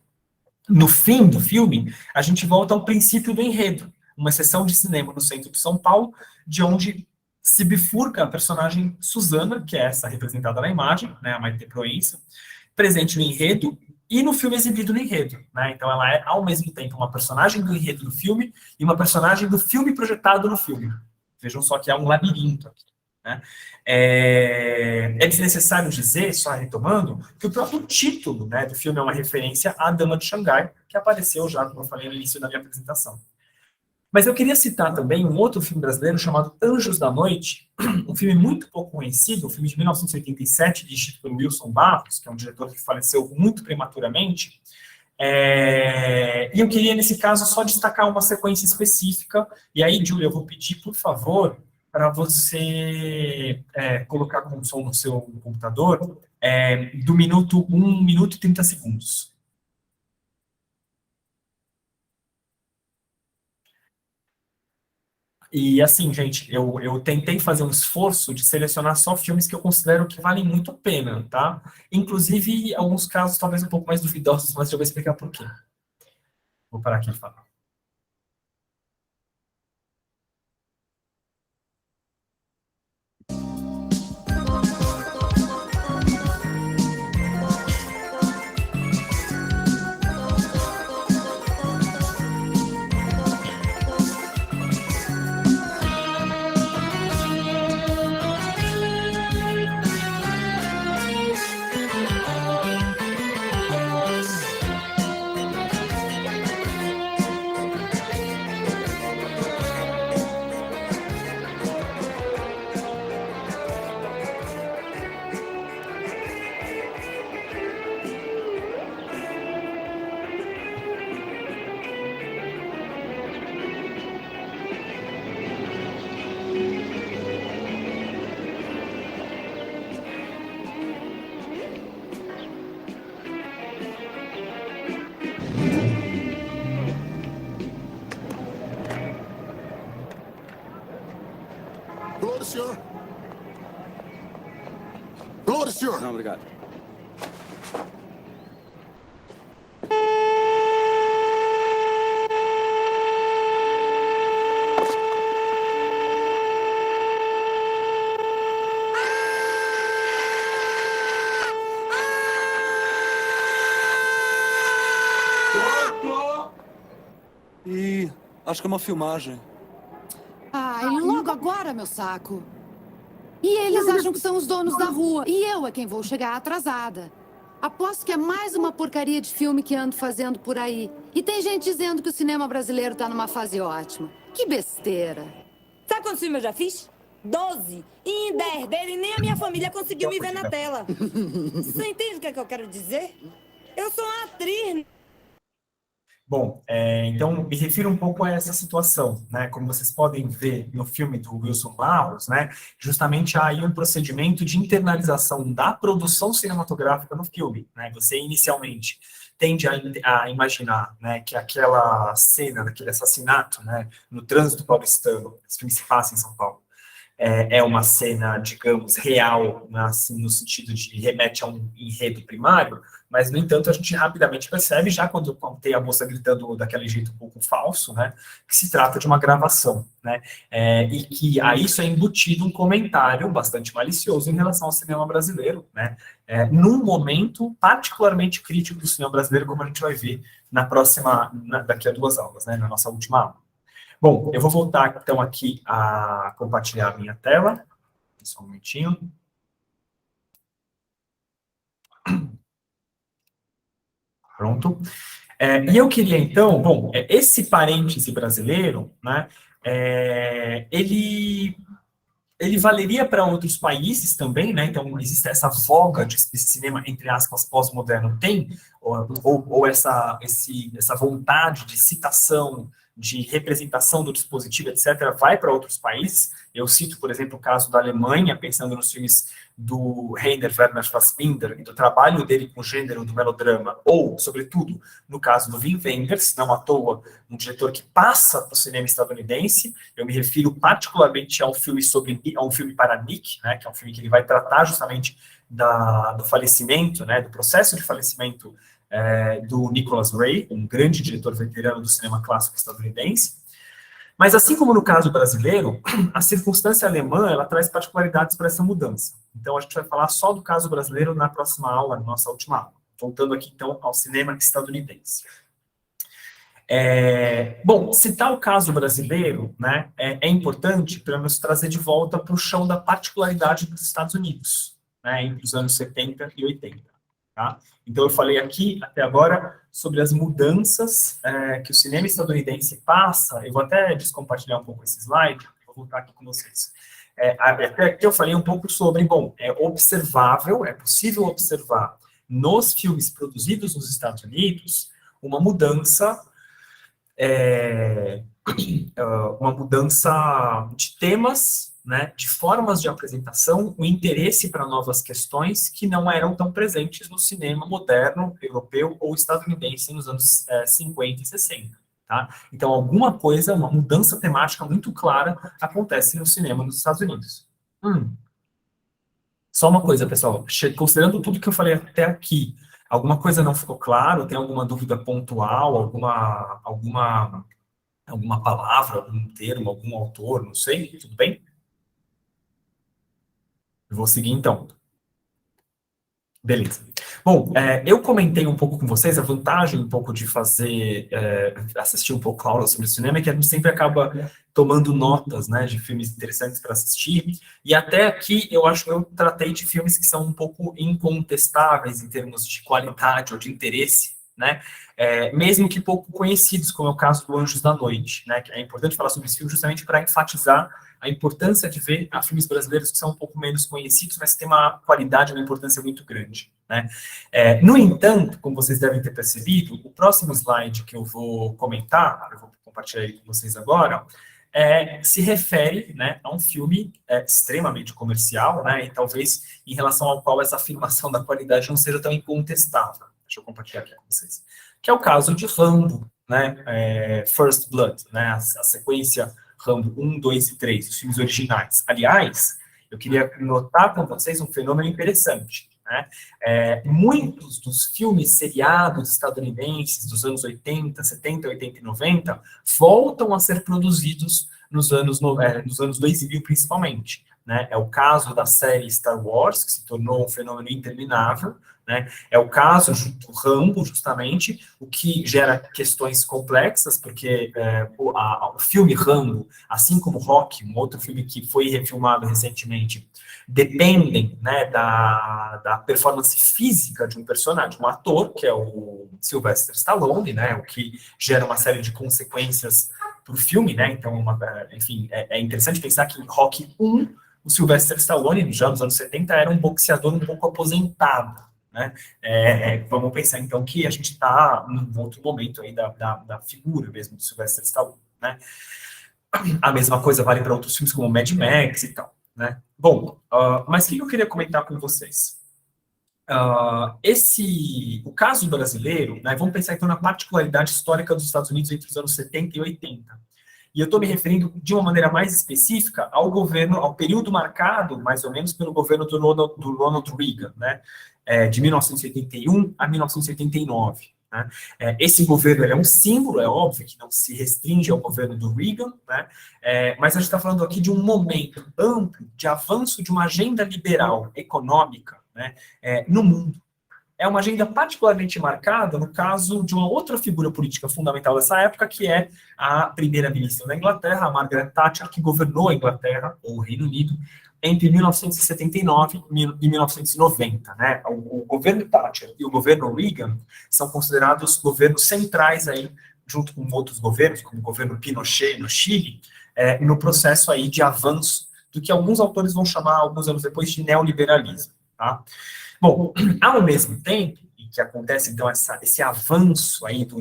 No fim do filme, a gente volta ao princípio do enredo, uma sessão de cinema no centro de São Paulo, de onde se bifurca a personagem Susana, que é essa representada na imagem, né, a Maite Proença, presente no enredo e no filme exibido no enredo, né? Então ela é, ao mesmo tempo, uma personagem do enredo do filme e uma personagem do filme projetado no filme. Vejam só que é um labirinto aqui, né? É desnecessário dizer, só retomando, que o próprio título, né, do filme é uma referência à Dama de Xangai, que apareceu já, como eu falei no início da minha apresentação. Mas eu queria citar também um outro filme brasileiro chamado Anjos da Noite, um filme muito pouco conhecido, um filme de 1987, dirigido por Wilson Barros, que é um diretor que faleceu muito prematuramente. E eu queria, nesse caso, só destacar uma sequência específica. E aí, Júlia, eu vou pedir, por favor, para você colocar como som no seu computador do minuto 1 minuto e 30 segundos. E assim, gente, eu tentei fazer um esforço de selecionar só filmes que eu considero que valem muito a pena, tá? Inclusive, alguns casos talvez um pouco mais duvidosos, mas eu vou explicar por quê. Vou parar aqui e falar. Glory, senhor. Glory, senhor. Não, obrigado. E acho que é uma filmagem. Ai, logo agora, meu saco. E eles acham que são os donos da rua. E eu é quem vou chegar atrasada. Aposto que é mais uma porcaria de filme que ando fazendo por aí. E tem gente dizendo que o cinema brasileiro tá numa fase ótima. Que besteira. Sabe quantos filmes eu já fiz? 12. E em 10 deles, nem a minha família conseguiu me ver na tela. Você entende o que é que eu quero dizer? Eu sou uma atriz. Bom, então me refiro um pouco a essa situação, né? Como vocês podem ver no filme do Wilson Barros, né? Justamente há aí um procedimento de internalização da produção cinematográfica no filme, né? Você inicialmente tende a imaginar, né, que aquela cena daquele assassinato, né, no trânsito paulistano, esse filme se passa em São Paulo, é uma cena, digamos, real, né, assim, no sentido de remete a um enredo primário, mas, no entanto, a gente rapidamente percebe, já quando tem a moça gritando daquele jeito um pouco falso, né, que se trata de uma gravação, né, e que a isso é embutido um comentário bastante malicioso em relação ao cinema brasileiro, né, num momento particularmente crítico do cinema brasileiro, como a gente vai ver daqui a 2 aulas, né, na nossa última aula. Bom, eu vou voltar, então, aqui a compartilhar a minha tela. Só um momentinho. Pronto. E eu queria, então, bom, esse parêntese brasileiro, né, ele valeria para outros países também, né? Então, existe essa voga de cinema, entre aspas, pós-moderno, ou essa vontade de citação, de representação do dispositivo, etc., vai para outros países. Eu cito, por exemplo, o caso da Alemanha, pensando nos filmes do Rainer Werner Fassbinder e do trabalho dele com o gênero do melodrama, ou, sobretudo, no caso do Wim Wenders, não à toa, um diretor que passa para o cinema estadunidense. Eu me refiro particularmente a um filme para Nick, né, que é um filme que ele vai tratar justamente do falecimento, né, do processo de falecimento do Nicholas Ray, um grande diretor veterano do cinema clássico estadunidense. Mas assim como no caso brasileiro, a circunstância alemã, ela traz particularidades para essa mudança. Então, a gente vai falar só do caso brasileiro na próxima aula, na nossa última aula. Voltando aqui, então, ao cinema estadunidense. Bom, citar o caso brasileiro, né, é importante para nos trazer de volta para o chão da particularidade dos Estados Unidos, né, entre os anos 70 e 80. Tá? Então, eu falei aqui, até agora, sobre as mudanças que o cinema estadunidense passa. Eu vou até descompartilhar um pouco esse slide, vou voltar aqui com vocês. Até aqui eu falei um pouco sobre, bom, é observável, é possível observar nos filmes produzidos nos Estados Unidos uma mudança de temas, né, de formas de apresentação, o interesse para novas questões que não eram tão presentes no cinema moderno, europeu ou estadunidense nos anos 50 e 60. Tá? Então, alguma coisa, uma mudança temática muito clara acontece no cinema nos Estados Unidos. Só uma coisa, pessoal, considerando tudo que eu falei até aqui, alguma coisa não ficou claro? Tem alguma dúvida pontual, alguma palavra, algum termo, algum autor, não sei? Tudo bem? Eu vou seguir, então. Beleza. Bom, eu comentei um pouco com vocês a vantagem um pouco de assistir um pouco a aula sobre cinema, é que a gente sempre acaba tomando notas, né, de filmes interessantes para assistir, e até aqui eu acho que eu tratei de filmes que são um pouco incontestáveis em termos de qualidade ou de interesse, né, mesmo que pouco conhecidos, como é o caso do Anjos da Noite, né, que é importante falar sobre esse filme justamente para enfatizar a importância de ver filmes brasileiros que são um pouco menos conhecidos, mas que têm uma qualidade e uma importância muito grande, né? No entanto, como vocês devem ter percebido, o próximo slide que eu vou comentar, eu vou compartilhar ele com vocês agora, se refere, né, a um filme extremamente comercial, né, e talvez em relação ao qual essa afirmação da qualidade não seja tão incontestável. Deixa eu compartilhar aqui com vocês. Que é o caso de Rambo, né, First Blood, né, a sequência Rambo 1, 2 e 3, os filmes originais. Aliás, eu queria notar com vocês um fenômeno interessante, né? Muitos dos filmes seriados estadunidenses dos anos 80, 70, 80 e 90 voltam a ser produzidos nos anos 2000, principalmente, né? É o caso da série Star Wars, que se tornou um fenômeno interminável, né? É o caso do Rambo, justamente, o que gera questões complexas, porque o filme Rambo, assim como Rocky, um outro filme que foi refilmado recentemente, dependem, né, da performance física de um personagem, um ator, que é o Sylvester Stallone, né, o que gera uma série de consequências para o filme, né? Então, enfim, é interessante pensar que em Rocky 1, o Sylvester Stallone, já nos anos 70, era um boxeador um pouco aposentado, né? Vamos pensar, então, que a gente está num outro momento aí da figura mesmo do Sylvester Stallone, né? A mesma coisa vale para outros filmes como Mad Max e tal, né? Bom, mas o que eu queria comentar com vocês? O caso brasileiro, né, vamos pensar então na particularidade histórica dos Estados Unidos entre os anos 70 e 80. E eu estou me referindo de uma maneira mais específica ao período marcado, mais ou menos, pelo governo do Ronald Reagan, né, de 1981 a 1989. Né? Esse governo é um símbolo, é óbvio que não se restringe ao governo do Reagan, né? Mas a gente está falando aqui de um momento amplo de avanço de uma agenda liberal econômica, né, no mundo. É uma agenda particularmente marcada no caso de uma outra figura política fundamental dessa época, que é a primeira-ministra da Inglaterra, a Margaret Thatcher, que governou a Inglaterra, ou o Reino Unido, entre 1979 e 1990. Né? O governo Thatcher e o governo Reagan são considerados governos centrais, aí, junto com outros governos, como o governo Pinochet no Chile, no processo aí de avanço do que alguns autores vão chamar, alguns anos depois, de neoliberalismo. Tá? Bom, ao mesmo tempo que acontece, então, esse avanço aí do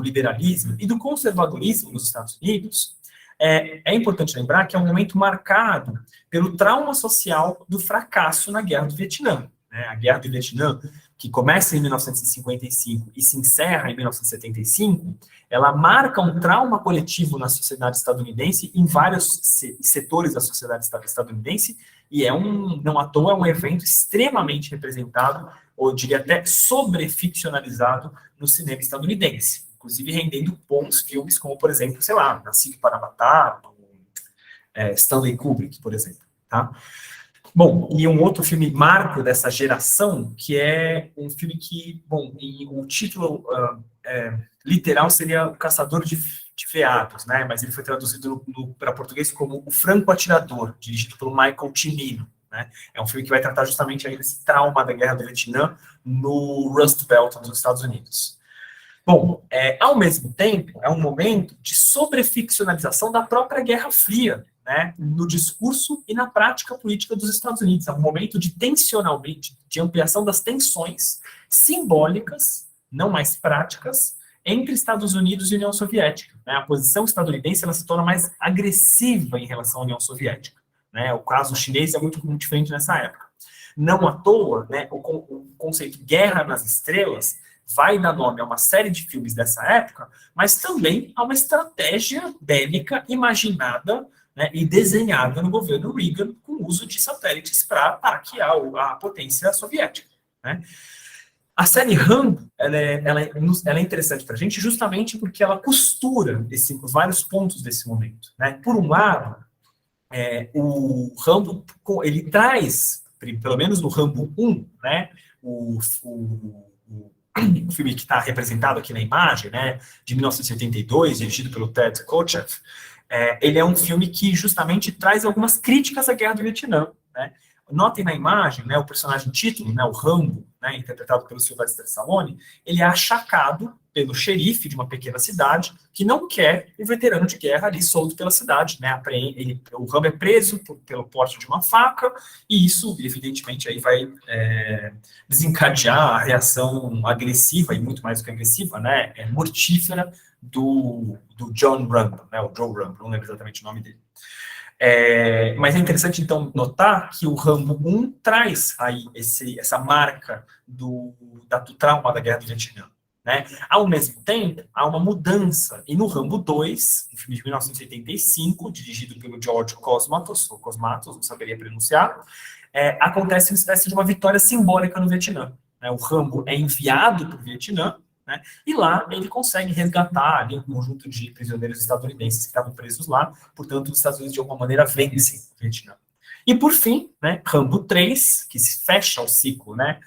liberalismo e do conservadorismo nos Estados Unidos, é importante lembrar que é um momento marcado pelo trauma social do fracasso na Guerra do Vietnã. Né? A Guerra do Vietnã, que começa em 1955 e se encerra em 1975, ela marca um trauma coletivo na sociedade estadunidense, em vários setores da sociedade estadunidense, e não à toa é um evento extremamente representado ou eu diria até sobreficcionalizado no cinema estadunidense, inclusive rendendo bons filmes, como, por exemplo, sei lá, Nascido para Matar, Stanley Kubrick, por exemplo, tá? Bom, e um outro filme marco dessa geração, que é um filme que, bom, o título literal seria O Caçador de Veados, né? Mas ele foi traduzido para português como O Franco Atirador, dirigido pelo Michael Cimino, né? É um filme que vai tratar justamente aí desse trauma da Guerra do Vietnã no Rust Belt dos Estados Unidos. Bom, ao mesmo tempo, é um momento de sobreficcionalização da própria Guerra Fria, né, no discurso e na prática política dos Estados Unidos. É um momento de tensionalmente, de ampliação das tensões simbólicas, não mais práticas, entre Estados Unidos e União Soviética, né? A posição estadunidense ela se torna mais agressiva em relação à União Soviética, né? O caso chinês é muito diferente nessa época. Não à toa, né, o conceito Guerra nas Estrelas vai dar nome a uma série de filmes dessa época, mas também a uma estratégia bélica imaginada, né, e desenhada no governo Reagan com o uso de satélites para hackear a potência soviética, né? A série Rambo ela é interessante para a gente justamente porque ela costura os vários pontos desse momento, né? Por um lado, o Rambo ele traz, pelo menos no Rambo 1, né, o filme que está representado aqui na imagem, né, de 1982, dirigido pelo Ted Kotcheff, ele é um filme que justamente traz algumas críticas à Guerra do Vietnã, né? Notem na imagem, né, o personagem título, né, o Rambo, né, interpretado pelo Sylvester Stallone, ele é achacado pelo xerife de uma pequena cidade que não quer o veterano de guerra ali solto pela cidade, né? O Rambo é preso pelo porte de uma faca e isso, evidentemente, aí vai desencadear a reação agressiva e muito mais do que agressiva, né? Mortífera do John Rambo, né? O Joe Rambo, não lembro exatamente o nome dele. Mas é interessante, então, notar que o Rambo 1 traz aí essa marca do trauma da Guerra do Vietnã, né? Ao mesmo tempo, há uma mudança, e no Rambo 2, um filme de 1985, dirigido pelo George Cosmatos, ou Cosmatos, não saberia pronunciar, acontece uma espécie de uma vitória simbólica no Vietnã, né? O Rambo é enviado para o Vietnã, né? E lá ele consegue resgatar ali um conjunto de prisioneiros estadunidenses que estavam presos lá, portanto os Estados Unidos de alguma maneira vencem o Vietnã. E por fim, né, Rambo 3, que se fecha o ciclo, né,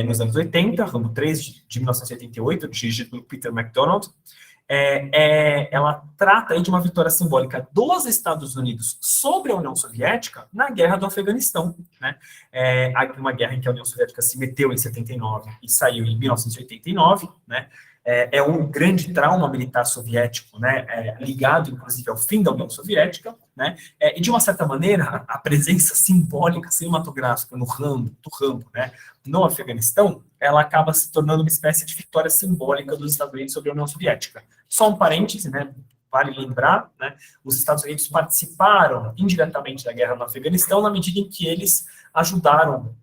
nos anos 80, Rambo 3 de 1988, dirigido pelo Peter MacDonald, ela trata aí de uma vitória simbólica dos Estados Unidos sobre a União Soviética na Guerra do Afeganistão, né? Uma guerra em que a União Soviética se meteu em 79 e saiu em 1989, né? É um grande trauma militar soviético, né? Ligado, inclusive, ao fim da União Soviética, né? E, de uma certa maneira, a presença simbólica, cinematográfica do Rambo, né? No Afeganistão, ela acaba se tornando uma espécie de vitória simbólica dos Estados Unidos sobre a União Soviética. Só um parêntese, né? Vale lembrar, né? Os Estados Unidos participaram indiretamente da guerra no Afeganistão na medida em que eles ajudaram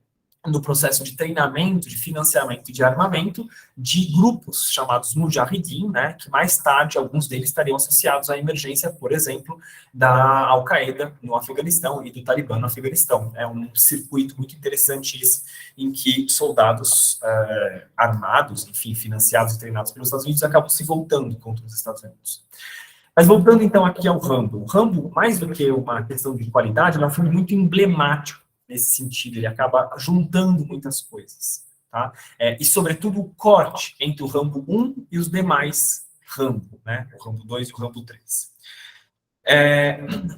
no processo de treinamento, de financiamento e de armamento de grupos chamados Mujahideen, né, que mais tarde alguns deles estariam associados à emergência, por exemplo, da Al-Qaeda no Afeganistão e do Talibã no Afeganistão. É um circuito muito interessante esse, em que soldados armados, enfim, financiados e treinados pelos Estados Unidos, acabam se voltando contra os Estados Unidos. Mas voltando então aqui ao Rambo. O Rambo, mais do que uma questão de qualidade, ele é um filme muito emblemático nesse sentido, ele acaba juntando muitas coisas, tá? E, sobretudo, o corte entre o Rambo 1 e os demais Rambo, né? O Rambo 2 e o Rambo 3.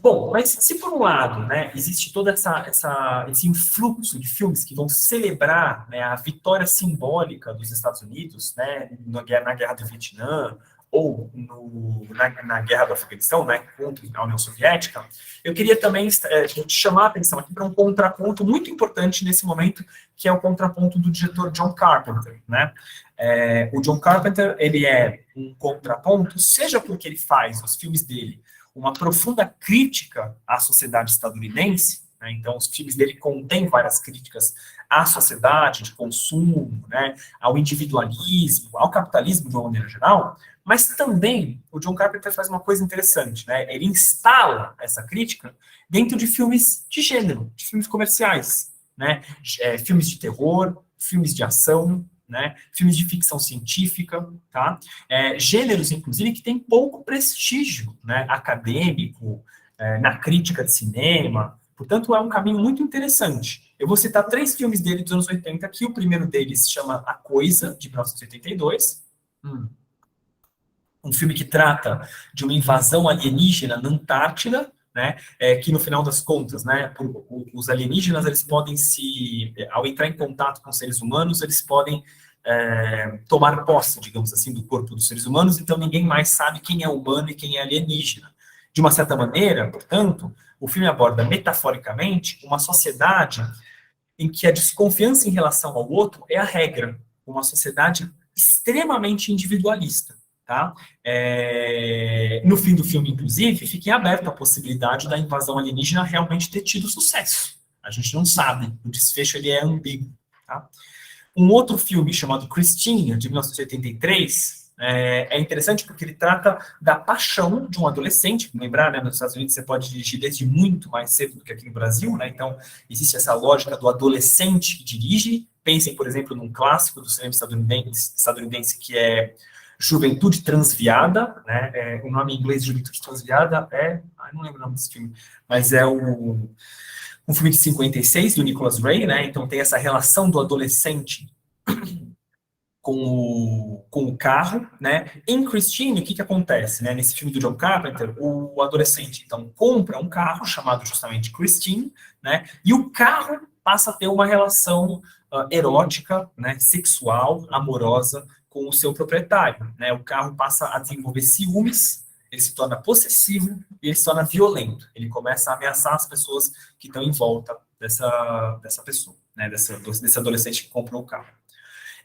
Bom, mas se por um lado, né, existe todo esse influxo de filmes que vão celebrar, né, a vitória simbólica dos Estados Unidos, né, na Guerra do Vietnã, ou na Guerra do Afeganistão, né, contra a União Soviética, eu queria também chamar a atenção aqui para um contraponto muito importante nesse momento, que é o contraponto do diretor John Carpenter, né? O John Carpenter, ele é um contraponto, seja porque ele faz os filmes dele uma profunda crítica à sociedade estadunidense, né? Então os filmes dele contêm várias críticas à sociedade de consumo, né, ao individualismo, ao capitalismo de uma maneira geral, mas também o John Carpenter faz uma coisa interessante, né? Ele instala essa crítica dentro de filmes de gênero, de filmes comerciais, né? Filmes de terror, filmes de ação, né, filmes de ficção científica, tá? Gêneros, inclusive, que têm pouco prestígio, né, acadêmico, na crítica de cinema. Portanto, é um caminho muito interessante. Eu vou citar 3 filmes dele dos anos 80 aqui. O primeiro deles se chama A Coisa, de 1982. Um filme que trata de uma invasão alienígena na Antártida, né, que no final das contas, né, os alienígenas, eles podem ao entrar em contato com seres humanos, eles podem tomar posse, digamos assim, do corpo dos seres humanos, então ninguém mais sabe quem é humano e quem é alienígena. De uma certa maneira, portanto, o filme aborda metaforicamente uma sociedade em que a desconfiança em relação ao outro é a regra, uma sociedade extremamente individualista. Tá? No fim do filme, inclusive, fica em aberto a possibilidade da invasão alienígena realmente ter tido sucesso. A gente não sabe, o desfecho ele é ambíguo. Tá? Um outro filme chamado Christine, de 1983, é interessante porque ele trata da paixão de um adolescente. Lembrar, né, nos Estados Unidos você pode dirigir desde muito mais cedo do que aqui no Brasil, né? Então existe essa lógica do adolescente que dirige. Pensem, por exemplo, num clássico do cinema estadunidense que é Juventude Transviada, né? O nome em inglês de Juventude Transviada não lembro o nome desse filme, mas é um filme de 56, do Nicholas Ray, né? Então tem essa relação do adolescente com o carro, né? Em Christine, o que acontece, né? Nesse filme do John Carpenter, o adolescente, então, compra um carro chamado justamente Christine, né? E o carro passa a ter uma relação erótica, né? Sexual, amorosa, com o seu proprietário, né? O carro passa a desenvolver ciúmes, ele se torna possessivo e ele se torna violento. Ele começa a ameaçar as pessoas que estão em volta dessa pessoa, né? Desse adolescente que comprou o carro.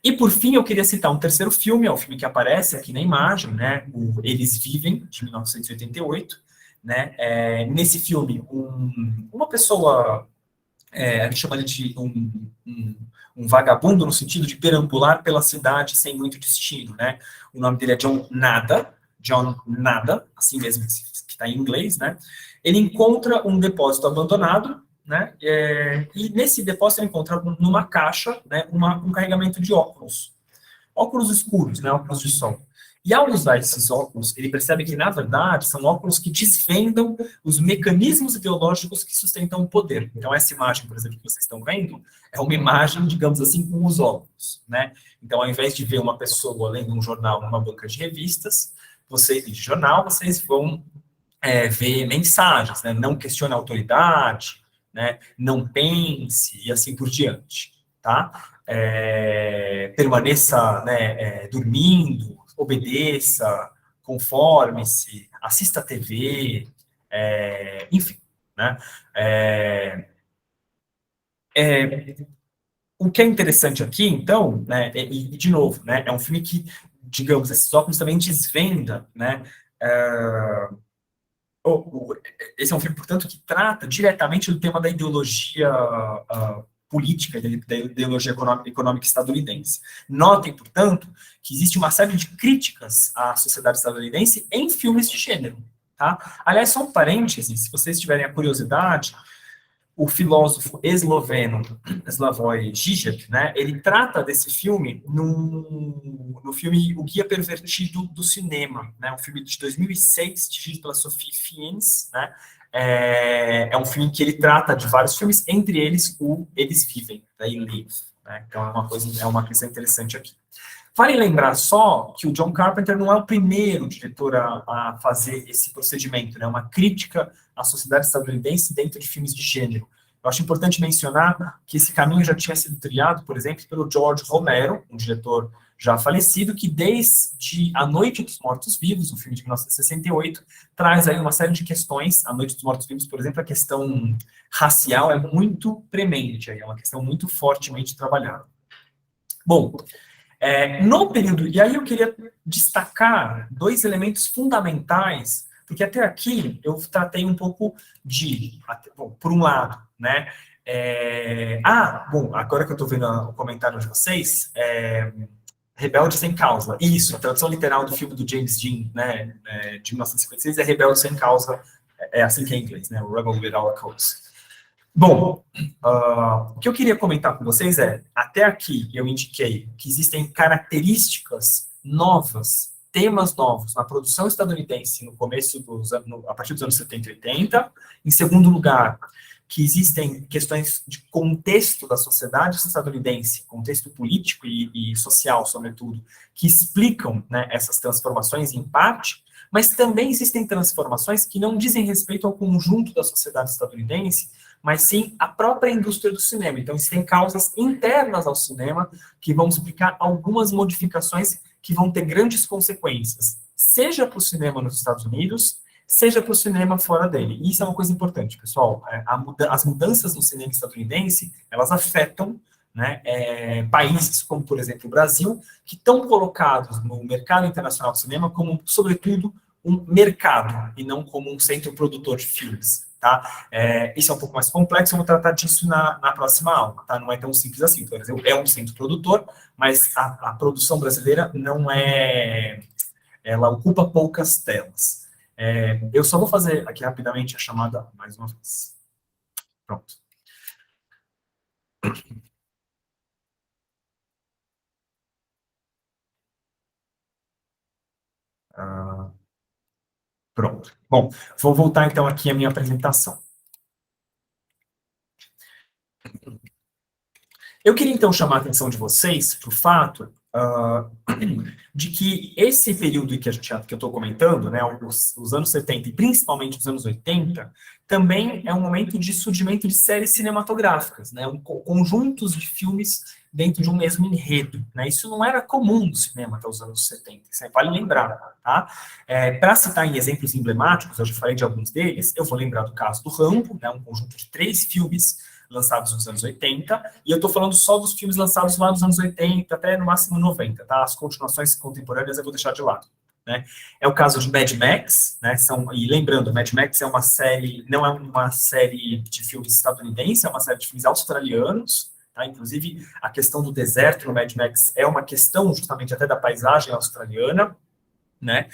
E, por fim, eu queria citar um terceiro filme, é o filme que aparece aqui na imagem, né? O Eles Vivem, de 1988, né? Nesse filme, uma pessoa, a gente chama ele de um vagabundo, no sentido de perambular pela cidade sem muito destino, né? O nome dele é John Nada, assim mesmo que está em inglês, né? Ele encontra um depósito abandonado, né? E nesse depósito ele encontra numa caixa, né, um carregamento de óculos escuros, né, óculos de sol. E ao usar esses óculos, ele percebe que, na verdade, são óculos que desvendam os mecanismos ideológicos que sustentam o poder. Então, essa imagem, por exemplo, que vocês estão vendo, é uma imagem, digamos assim, com os óculos, né? Então, ao invés de ver uma pessoa lendo um jornal numa banca de revistas, vocês vão ver mensagens, né? Não questione a autoridade, né? Não pense, e assim por diante, tá? Permaneça, né, dormindo, obedeça, conforme-se, assista a TV, enfim, né? O que é interessante aqui, então, né, e de novo, né, é um filme que, digamos, esses óculos também desvenda, né? Esse é um filme, portanto, que trata diretamente do tema da ideologia política, da ideologia econômica estadunidense. Notem, portanto, que existe uma série de críticas à sociedade estadunidense em filmes de gênero. Tá? Aliás, só um parêntese, se vocês tiverem a curiosidade, o filósofo esloveno Slavoj Žižek, né, ele trata desse filme no filme O Guia Pervertido do Cinema, né, um filme de 2006, dirigido pela Sophie Fiennes, né, é um filme que ele trata de vários filmes, entre eles o Eles Vivem, daí Live, né, então é uma questão interessante aqui. Vale lembrar só que o John Carpenter não é o primeiro diretor a fazer esse procedimento, né? Uma crítica à sociedade estadunidense dentro de filmes de gênero. Eu acho importante mencionar que esse caminho já tinha sido trilhado, por exemplo, pelo George Romero, um diretor já falecido, que desde A Noite dos Mortos-Vivos, um filme de 1968, traz aí uma série de questões. A Noite dos Mortos-Vivos, por exemplo, a questão racial é muito premente, é uma questão muito fortemente trabalhada. Bom, no período, e aí eu queria destacar 2 elementos fundamentais, porque até aqui eu tratei um pouco por um lado, né, agora que eu estou vendo o comentário de vocês, Rebelde Sem Causa, isso, a tradução literal do filme do James Dean, né, de 1956 é Rebelde Sem Causa, é assim que é em inglês, né, o Rebel Without a Cause. Bom, o que eu queria comentar com vocês é, até aqui eu indiquei que existem características novas, temas novos na produção estadunidense no começo a partir dos anos 70 e 80. Em segundo lugar, que existem questões de contexto da sociedade estadunidense, contexto político e social, sobretudo, que explicam, né, essas transformações em parte, mas também existem transformações que não dizem respeito ao conjunto da sociedade estadunidense, mas sim à própria indústria do cinema. Então, existem causas internas ao cinema que vão explicar algumas modificações que vão ter grandes consequências, seja para o cinema nos Estados Unidos, seja para o cinema fora dele. E isso é uma coisa importante, pessoal. As mudanças no cinema estadunidense, elas afetam, né, países como, por exemplo, o Brasil, que estão colocados no mercado internacional do cinema como, sobretudo, um mercado, e não como um centro produtor de filmes. Tá? Isso é um pouco mais complexo, eu vou tratar disso na próxima aula, tá? Não é tão simples assim. Por exemplo, é um centro produtor, mas a produção brasileira não é... Ela ocupa poucas telas. Eu só vou fazer aqui rapidamente a chamada mais uma vez. Pronto. Pronto. Bom, vou voltar então aqui à minha apresentação. Eu queria então chamar a atenção de vocês para o fato de que esse período que eu estou comentando, né, os anos 70 e principalmente os anos 80, também é um momento de surgimento de séries cinematográficas, né, conjuntos de filmes dentro de um mesmo enredo. Né, isso não era comum no cinema até os anos 70, isso vale lembrar. Tá? Para citar em exemplos emblemáticos, eu já falei de alguns deles, eu vou lembrar do caso do Rambo, né, um conjunto de 3 filmes lançados nos anos 80, e eu estou falando só dos filmes lançados lá nos anos 80, até no máximo 90, tá? As continuações contemporâneas eu vou deixar de lado, né? É o caso de Mad Max, né? E lembrando, Mad Max é uma série, não é uma série de filmes estadunidense, é uma série de filmes australianos, tá? Inclusive, a questão do deserto no Mad Max é uma questão justamente até da paisagem australiana, né?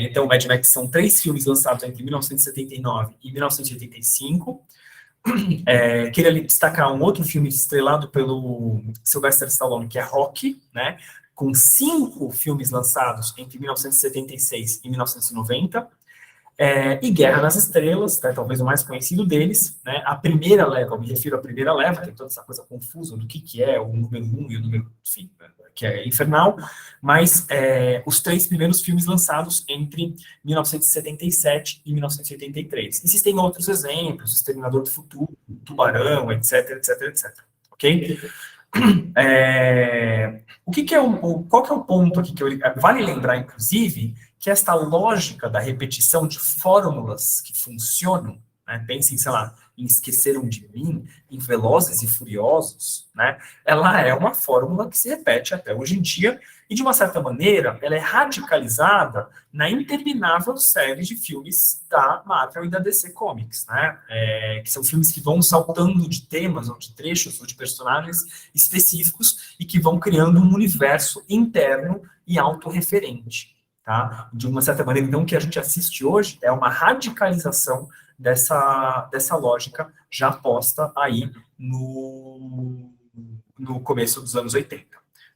Então, Mad Max são 3 filmes lançados entre 1979 e 1985, queria destacar um outro filme estrelado pelo Sylvester Stallone, que é Rocky, né, com 5 filmes lançados entre 1976 e 1990, e Guerra nas Estrelas, né, talvez o mais conhecido deles, né, a primeira leva, eu me refiro à primeira leva, tem toda essa coisa confusa do que é o número 1 e o número, enfim, que é infernal, mas os 3 primeiros filmes lançados entre 1977 e 1983. Existem outros exemplos, Exterminador do Futuro, Tubarão, etc, etc, etc. Ok? Qual que é o ponto aqui vale lembrar, inclusive, que esta lógica da repetição de fórmulas que funcionam, né, pensem, sei lá, em Esqueceram de Mim, em Velozes e Furiosos, né, ela é uma fórmula que se repete até hoje em dia, e de uma certa maneira, ela é radicalizada na interminável série de filmes da Marvel e da DC Comics, né, que são filmes que vão saltando de temas, ou de trechos, ou de personagens específicos, e que vão criando um universo interno e autorreferente. Tá? De uma certa maneira, então, o que a gente assiste hoje é uma radicalização dessa lógica já posta aí no começo dos anos 80.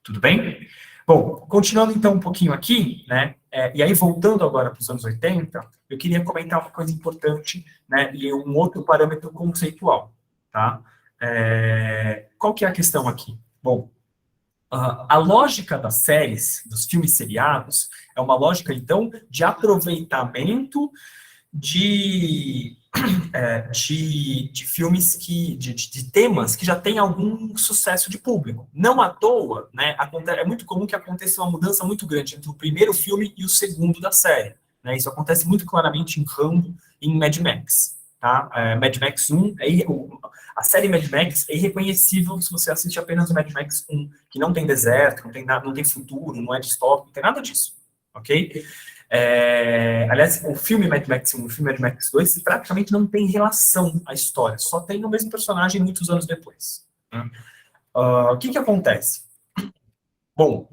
Tudo bem? Bom, continuando então um pouquinho aqui, né, e aí voltando agora para os anos 80, eu queria comentar uma coisa importante, né, e um outro parâmetro conceitual, tá? Qual que é a questão aqui? Bom, a lógica das séries, dos filmes seriados, é uma lógica, então, de aproveitamento de filmes de temas que já têm algum sucesso de público. Não à toa, né, é muito comum que aconteça uma mudança muito grande entre o primeiro filme e o segundo da série. Né, isso acontece muito claramente em Rambo e em Mad Max. Tá? Mad Max 1, a série Mad Max é irreconhecível se você assiste apenas o Mad Max 1, que não tem deserto, não tem futuro, não é distópico, não tem nada disso. Ok? Aliás, o filme Mad Max 1 e o filme Mad Max 2 praticamente não tem relação à história, só tem o mesmo personagem muitos anos depois. Né? O que acontece? Bom,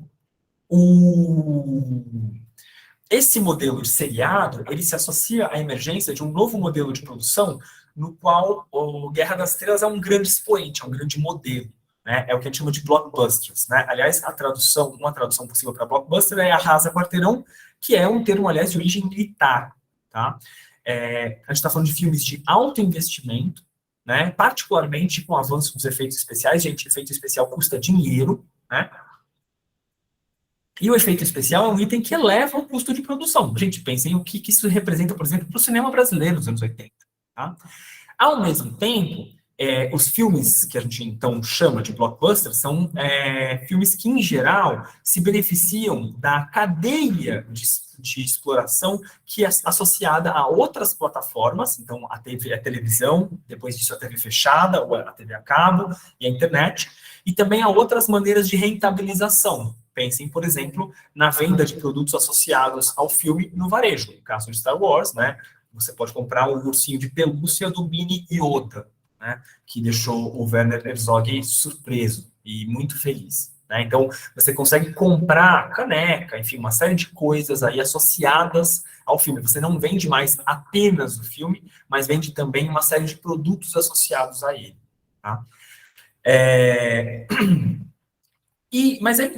esse modelo de seriado, ele se associa à emergência de um novo modelo de produção no qual o Guerra das Estrelas é um grande expoente, é um grande modelo, né? É o que a gente chama de blockbusters, né? Aliás, uma tradução possível para blockbuster é arrasa quarteirão, que é um termo, aliás, de origem militar, tá? A gente está falando de filmes de alto investimento, né? Particularmente com o avanço dos efeitos especiais. Gente, efeito especial custa dinheiro, né? E o efeito especial é um item que eleva o custo de produção. Gente, pensem o que isso representa, por exemplo, para o cinema brasileiro dos anos 80. Tá? Ao mesmo tempo, os filmes que a gente, então, chama de blockbusters são filmes que, em geral, se beneficiam da cadeia de exploração que é associada a outras plataformas, então, a televisão, depois disso a TV fechada, ou a TV a cabo e a internet, e também a outras maneiras de rentabilização. Pensem, por exemplo, na venda de produtos associados ao filme no varejo. No caso de Star Wars, né, você pode comprar um ursinho de pelúcia do Mini Yoda, né, que deixou o Werner Herzog surpreso e muito feliz. Né? Então, você consegue comprar caneca, enfim, uma série de coisas aí associadas ao filme. Você não vende mais apenas o filme, mas vende também uma série de produtos associados a ele. Tá?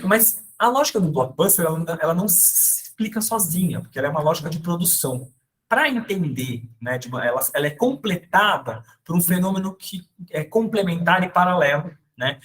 Mas a lógica do blockbuster, ela não se explica sozinha, porque ela é uma lógica de produção. Para entender, né, ela é completada por um fenômeno que é complementar e paralelo, né,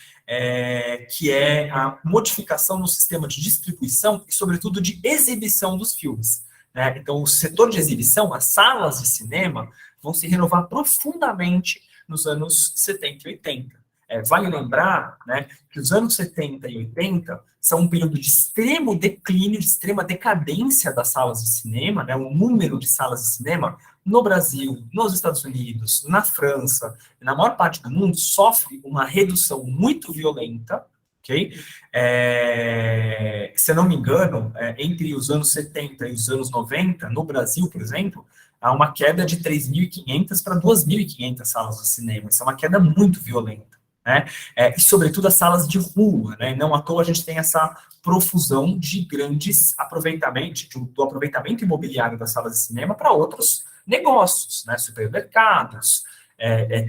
que é a modificação no sistema de distribuição e, sobretudo, de exibição dos filmes. Né? Então, o setor de exibição, as salas de cinema, vão se renovar profundamente nos anos 70 e 80. Vale lembrar, né, que os anos 70 e 80 são um período de extremo declínio, de extrema decadência das salas de cinema, né, o número de salas de cinema no Brasil, nos Estados Unidos, na França, na maior parte do mundo, sofre uma redução muito violenta, ok? Se eu não me engano, entre os anos 70 e os anos 90, no Brasil, por exemplo, há uma queda de 3.500 para 2.500 salas de cinema. Isso é uma queda muito violenta. Né? E, sobretudo, as salas de rua, né? Não à toa a gente tem essa profusão de grandes aproveitamentos, do aproveitamento imobiliário das salas de cinema para outros negócios, né? Supermercados,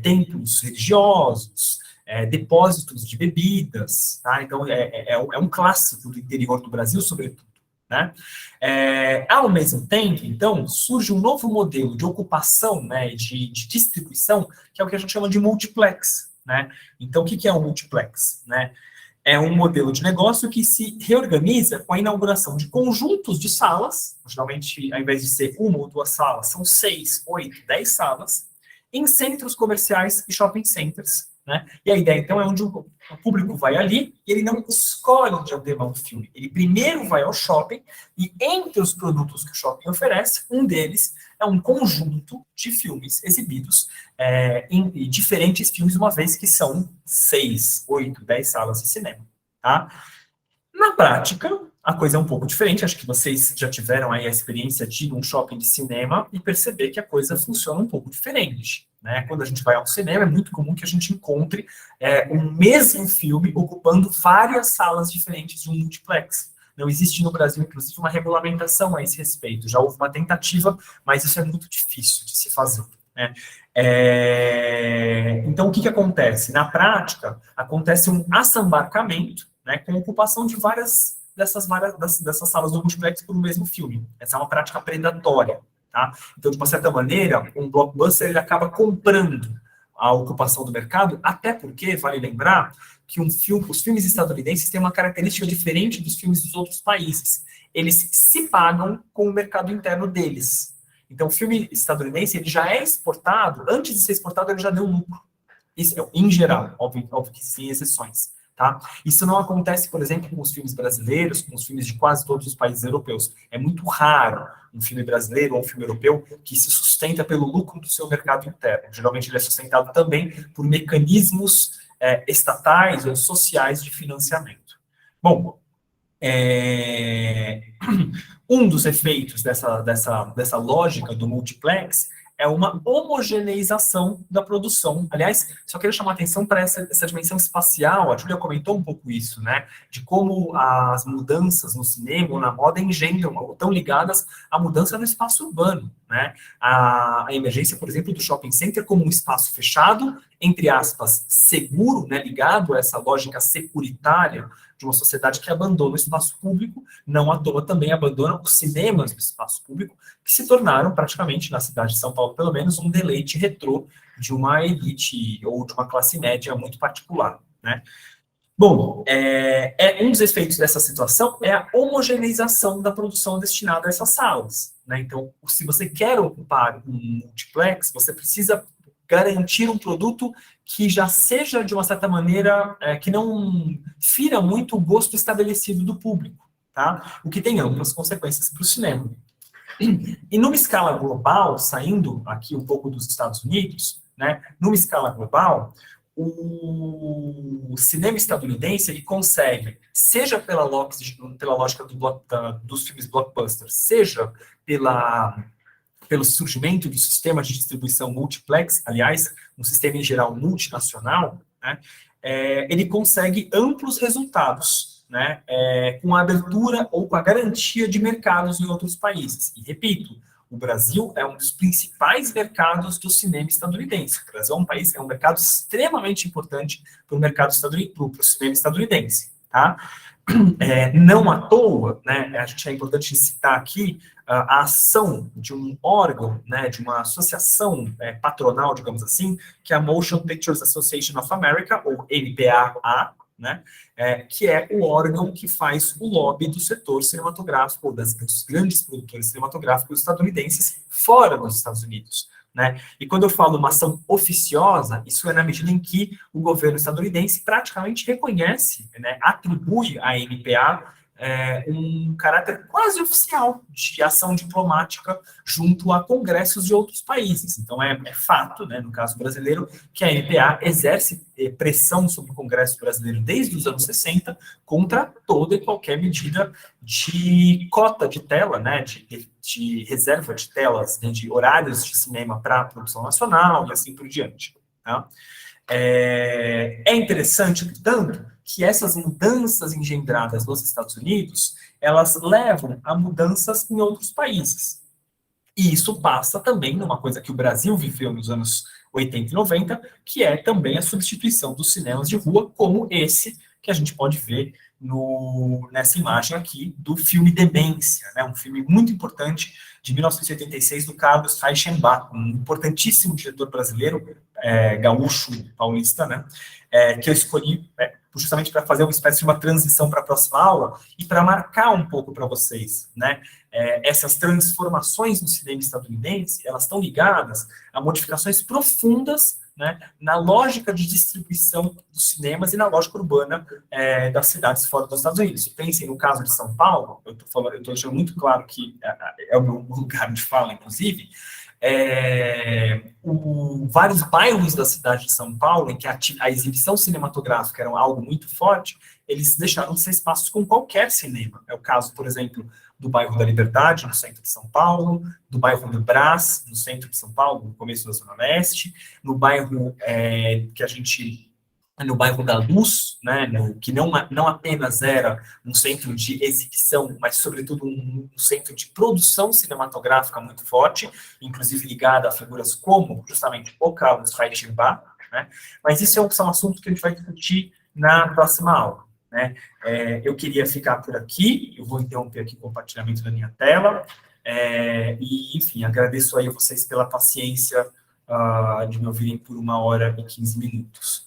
templos religiosos, depósitos de bebidas, tá? Então, é um clássico do interior do Brasil, sobretudo. Né? Ao mesmo tempo, então, surge um novo modelo de ocupação, né, de distribuição, que é o que a gente chama de multiplex. Né? Então, o que é um multiplex? Né? É um modelo de negócio que se reorganiza com a inauguração de conjuntos de salas, geralmente, ao invés de ser uma ou duas salas, são 6, 8, 10 salas, em centros comerciais e shopping centers. Né? E a ideia, então, é onde o público vai ali e ele não escolhe onde levar um filme. Ele primeiro vai ao shopping e, entre os produtos que o shopping oferece, um deles é um conjunto de filmes exibidos em diferentes filmes, uma vez que são 6, 8, 10 salas de cinema. Tá? Na prática, a coisa é um pouco diferente. Acho que vocês já tiveram aí a experiência de ir num shopping de cinema e perceber que a coisa funciona um pouco diferente. Né? Quando a gente vai ao cinema, é muito comum que a gente encontre o mesmo filme ocupando várias salas diferentes de um multiplex. Não existe no Brasil, inclusive, uma regulamentação a esse respeito. Já houve uma tentativa, mas isso é muito difícil de se fazer. Né? Então, o que acontece? Na prática, acontece um assambarcamento, né, com a ocupação de várias dessas salas do multiplex por um mesmo filme. Essa é uma prática predatória. Tá? Então, de uma certa maneira, um blockbuster ele acaba comprando a ocupação do mercado, até porque, vale lembrar, que os filmes estadunidenses têm uma característica diferente dos filmes dos outros países. Eles se pagam com o mercado interno deles. Então, o filme estadunidense ele já é exportado, antes de ser exportado, ele já deu lucro. Isso, em geral, óbvio que existem exceções. Tá? Isso não acontece, por exemplo, com os filmes brasileiros, com os filmes de quase todos os países europeus. É muito raro um filme brasileiro ou um filme europeu que se sustenta pelo lucro do seu mercado interno. Geralmente ele é sustentado também por mecanismos estatais ou sociais de financiamento. Bom, um dos efeitos dessa lógica do multiplex é uma homogeneização da produção. Aliás, só queria chamar a atenção para essa dimensão espacial, a Júlia comentou um pouco isso, né, de como as mudanças no cinema ou na moda engendram, ou estão ligadas à mudança no espaço urbano, né, a emergência, por exemplo, do shopping center como um espaço fechado, entre aspas, seguro, né, ligado a essa lógica securitária de uma sociedade que abandona o espaço público, não à toa também abandona os cinemas do espaço público, que se tornaram praticamente, na cidade de São Paulo pelo menos, um deleite retrô de uma elite ou de uma classe média muito particular, né? Bom, um dos efeitos dessa situação é a homogeneização da produção destinada a essas salas, né? Então, se você quer ocupar um multiplex, você precisa garantir um produto que já seja, de uma certa maneira, que não fira muito o gosto estabelecido do público, tá? O que tem amplas consequências para o cinema. E numa escala global, saindo aqui um pouco dos Estados Unidos, né, numa escala global, o cinema estadunidense ele consegue, seja pela lógica dos filmes blockbusters, seja pelo surgimento do sistema de distribuição multiplex, aliás, um sistema em geral multinacional, né, ele consegue amplos resultados, né, com a abertura ou com a garantia de mercados em outros países. E, repito, o Brasil é um dos principais mercados do cinema estadunidense. O Brasil é um mercado extremamente importante para o mercado estadunidense, para o cinema estadunidense, tá? Não à toa, né, é importante citar aqui a ação de um órgão, né, de uma associação patronal, digamos assim, que é a Motion Pictures Association of America, ou MPAA, né, que é o órgão que faz o lobby do setor cinematográfico, ou dos grandes produtores cinematográficos estadunidenses fora dos Estados Unidos, né? E quando eu falo uma ação oficiosa, isso é na medida em que o governo estadunidense praticamente reconhece, né, atribui à MPA um caráter quase oficial de ação diplomática junto a congressos de outros países. Então, é fato, né, no caso brasileiro, que a MPA exerce pressão sobre o Congresso brasileiro desde os anos 60 contra toda e qualquer medida de cota de tela, né, de reserva de telas, né, de horários de cinema para a produção nacional e assim por diante. Tá? É interessante, portanto, que essas mudanças engendradas nos Estados Unidos, elas levam a mudanças em outros países. E isso passa também numa coisa que o Brasil viveu nos anos 80 e 90, que é também a substituição dos cinemas de rua, como esse que a gente pode ver nessa imagem aqui do filme Demência, né? Um filme muito importante de 1986 do Carlos Reichenbach, um importantíssimo diretor brasileiro, gaúcho paulista, né? Que eu escolhi justamente para fazer uma espécie de uma transição para a próxima aula e para marcar um pouco para vocês, né? Essas transformações no cinema estadunidense, elas estão ligadas a modificações profundas, né, na lógica de distribuição dos cinemas e na lógica urbana das cidades fora dos Estados Unidos. Pensem no caso de São Paulo, eu estou deixando muito claro que é o meu lugar de fala, inclusive, vários bairros da cidade de São Paulo, em que a exibição cinematográfica era algo muito forte, eles deixaram de ser espaços com qualquer cinema. É o caso, por exemplo, do bairro da Liberdade, no centro de São Paulo, do bairro do Brás, no centro de São Paulo, no começo da Zona Leste, no bairro no bairro da Luz, né, que não apenas era um centro de exibição, mas, sobretudo, um centro de produção cinematográfica muito forte, inclusive ligada a figuras como, justamente, o Carlos Reichenbach, né, mas isso é um assunto que a gente vai discutir na próxima aula, né. Eu queria ficar por aqui, eu vou interromper aqui o compartilhamento da minha tela, e, enfim, agradeço aí a vocês pela paciência de me ouvirem por 1 hora e 15 minutos.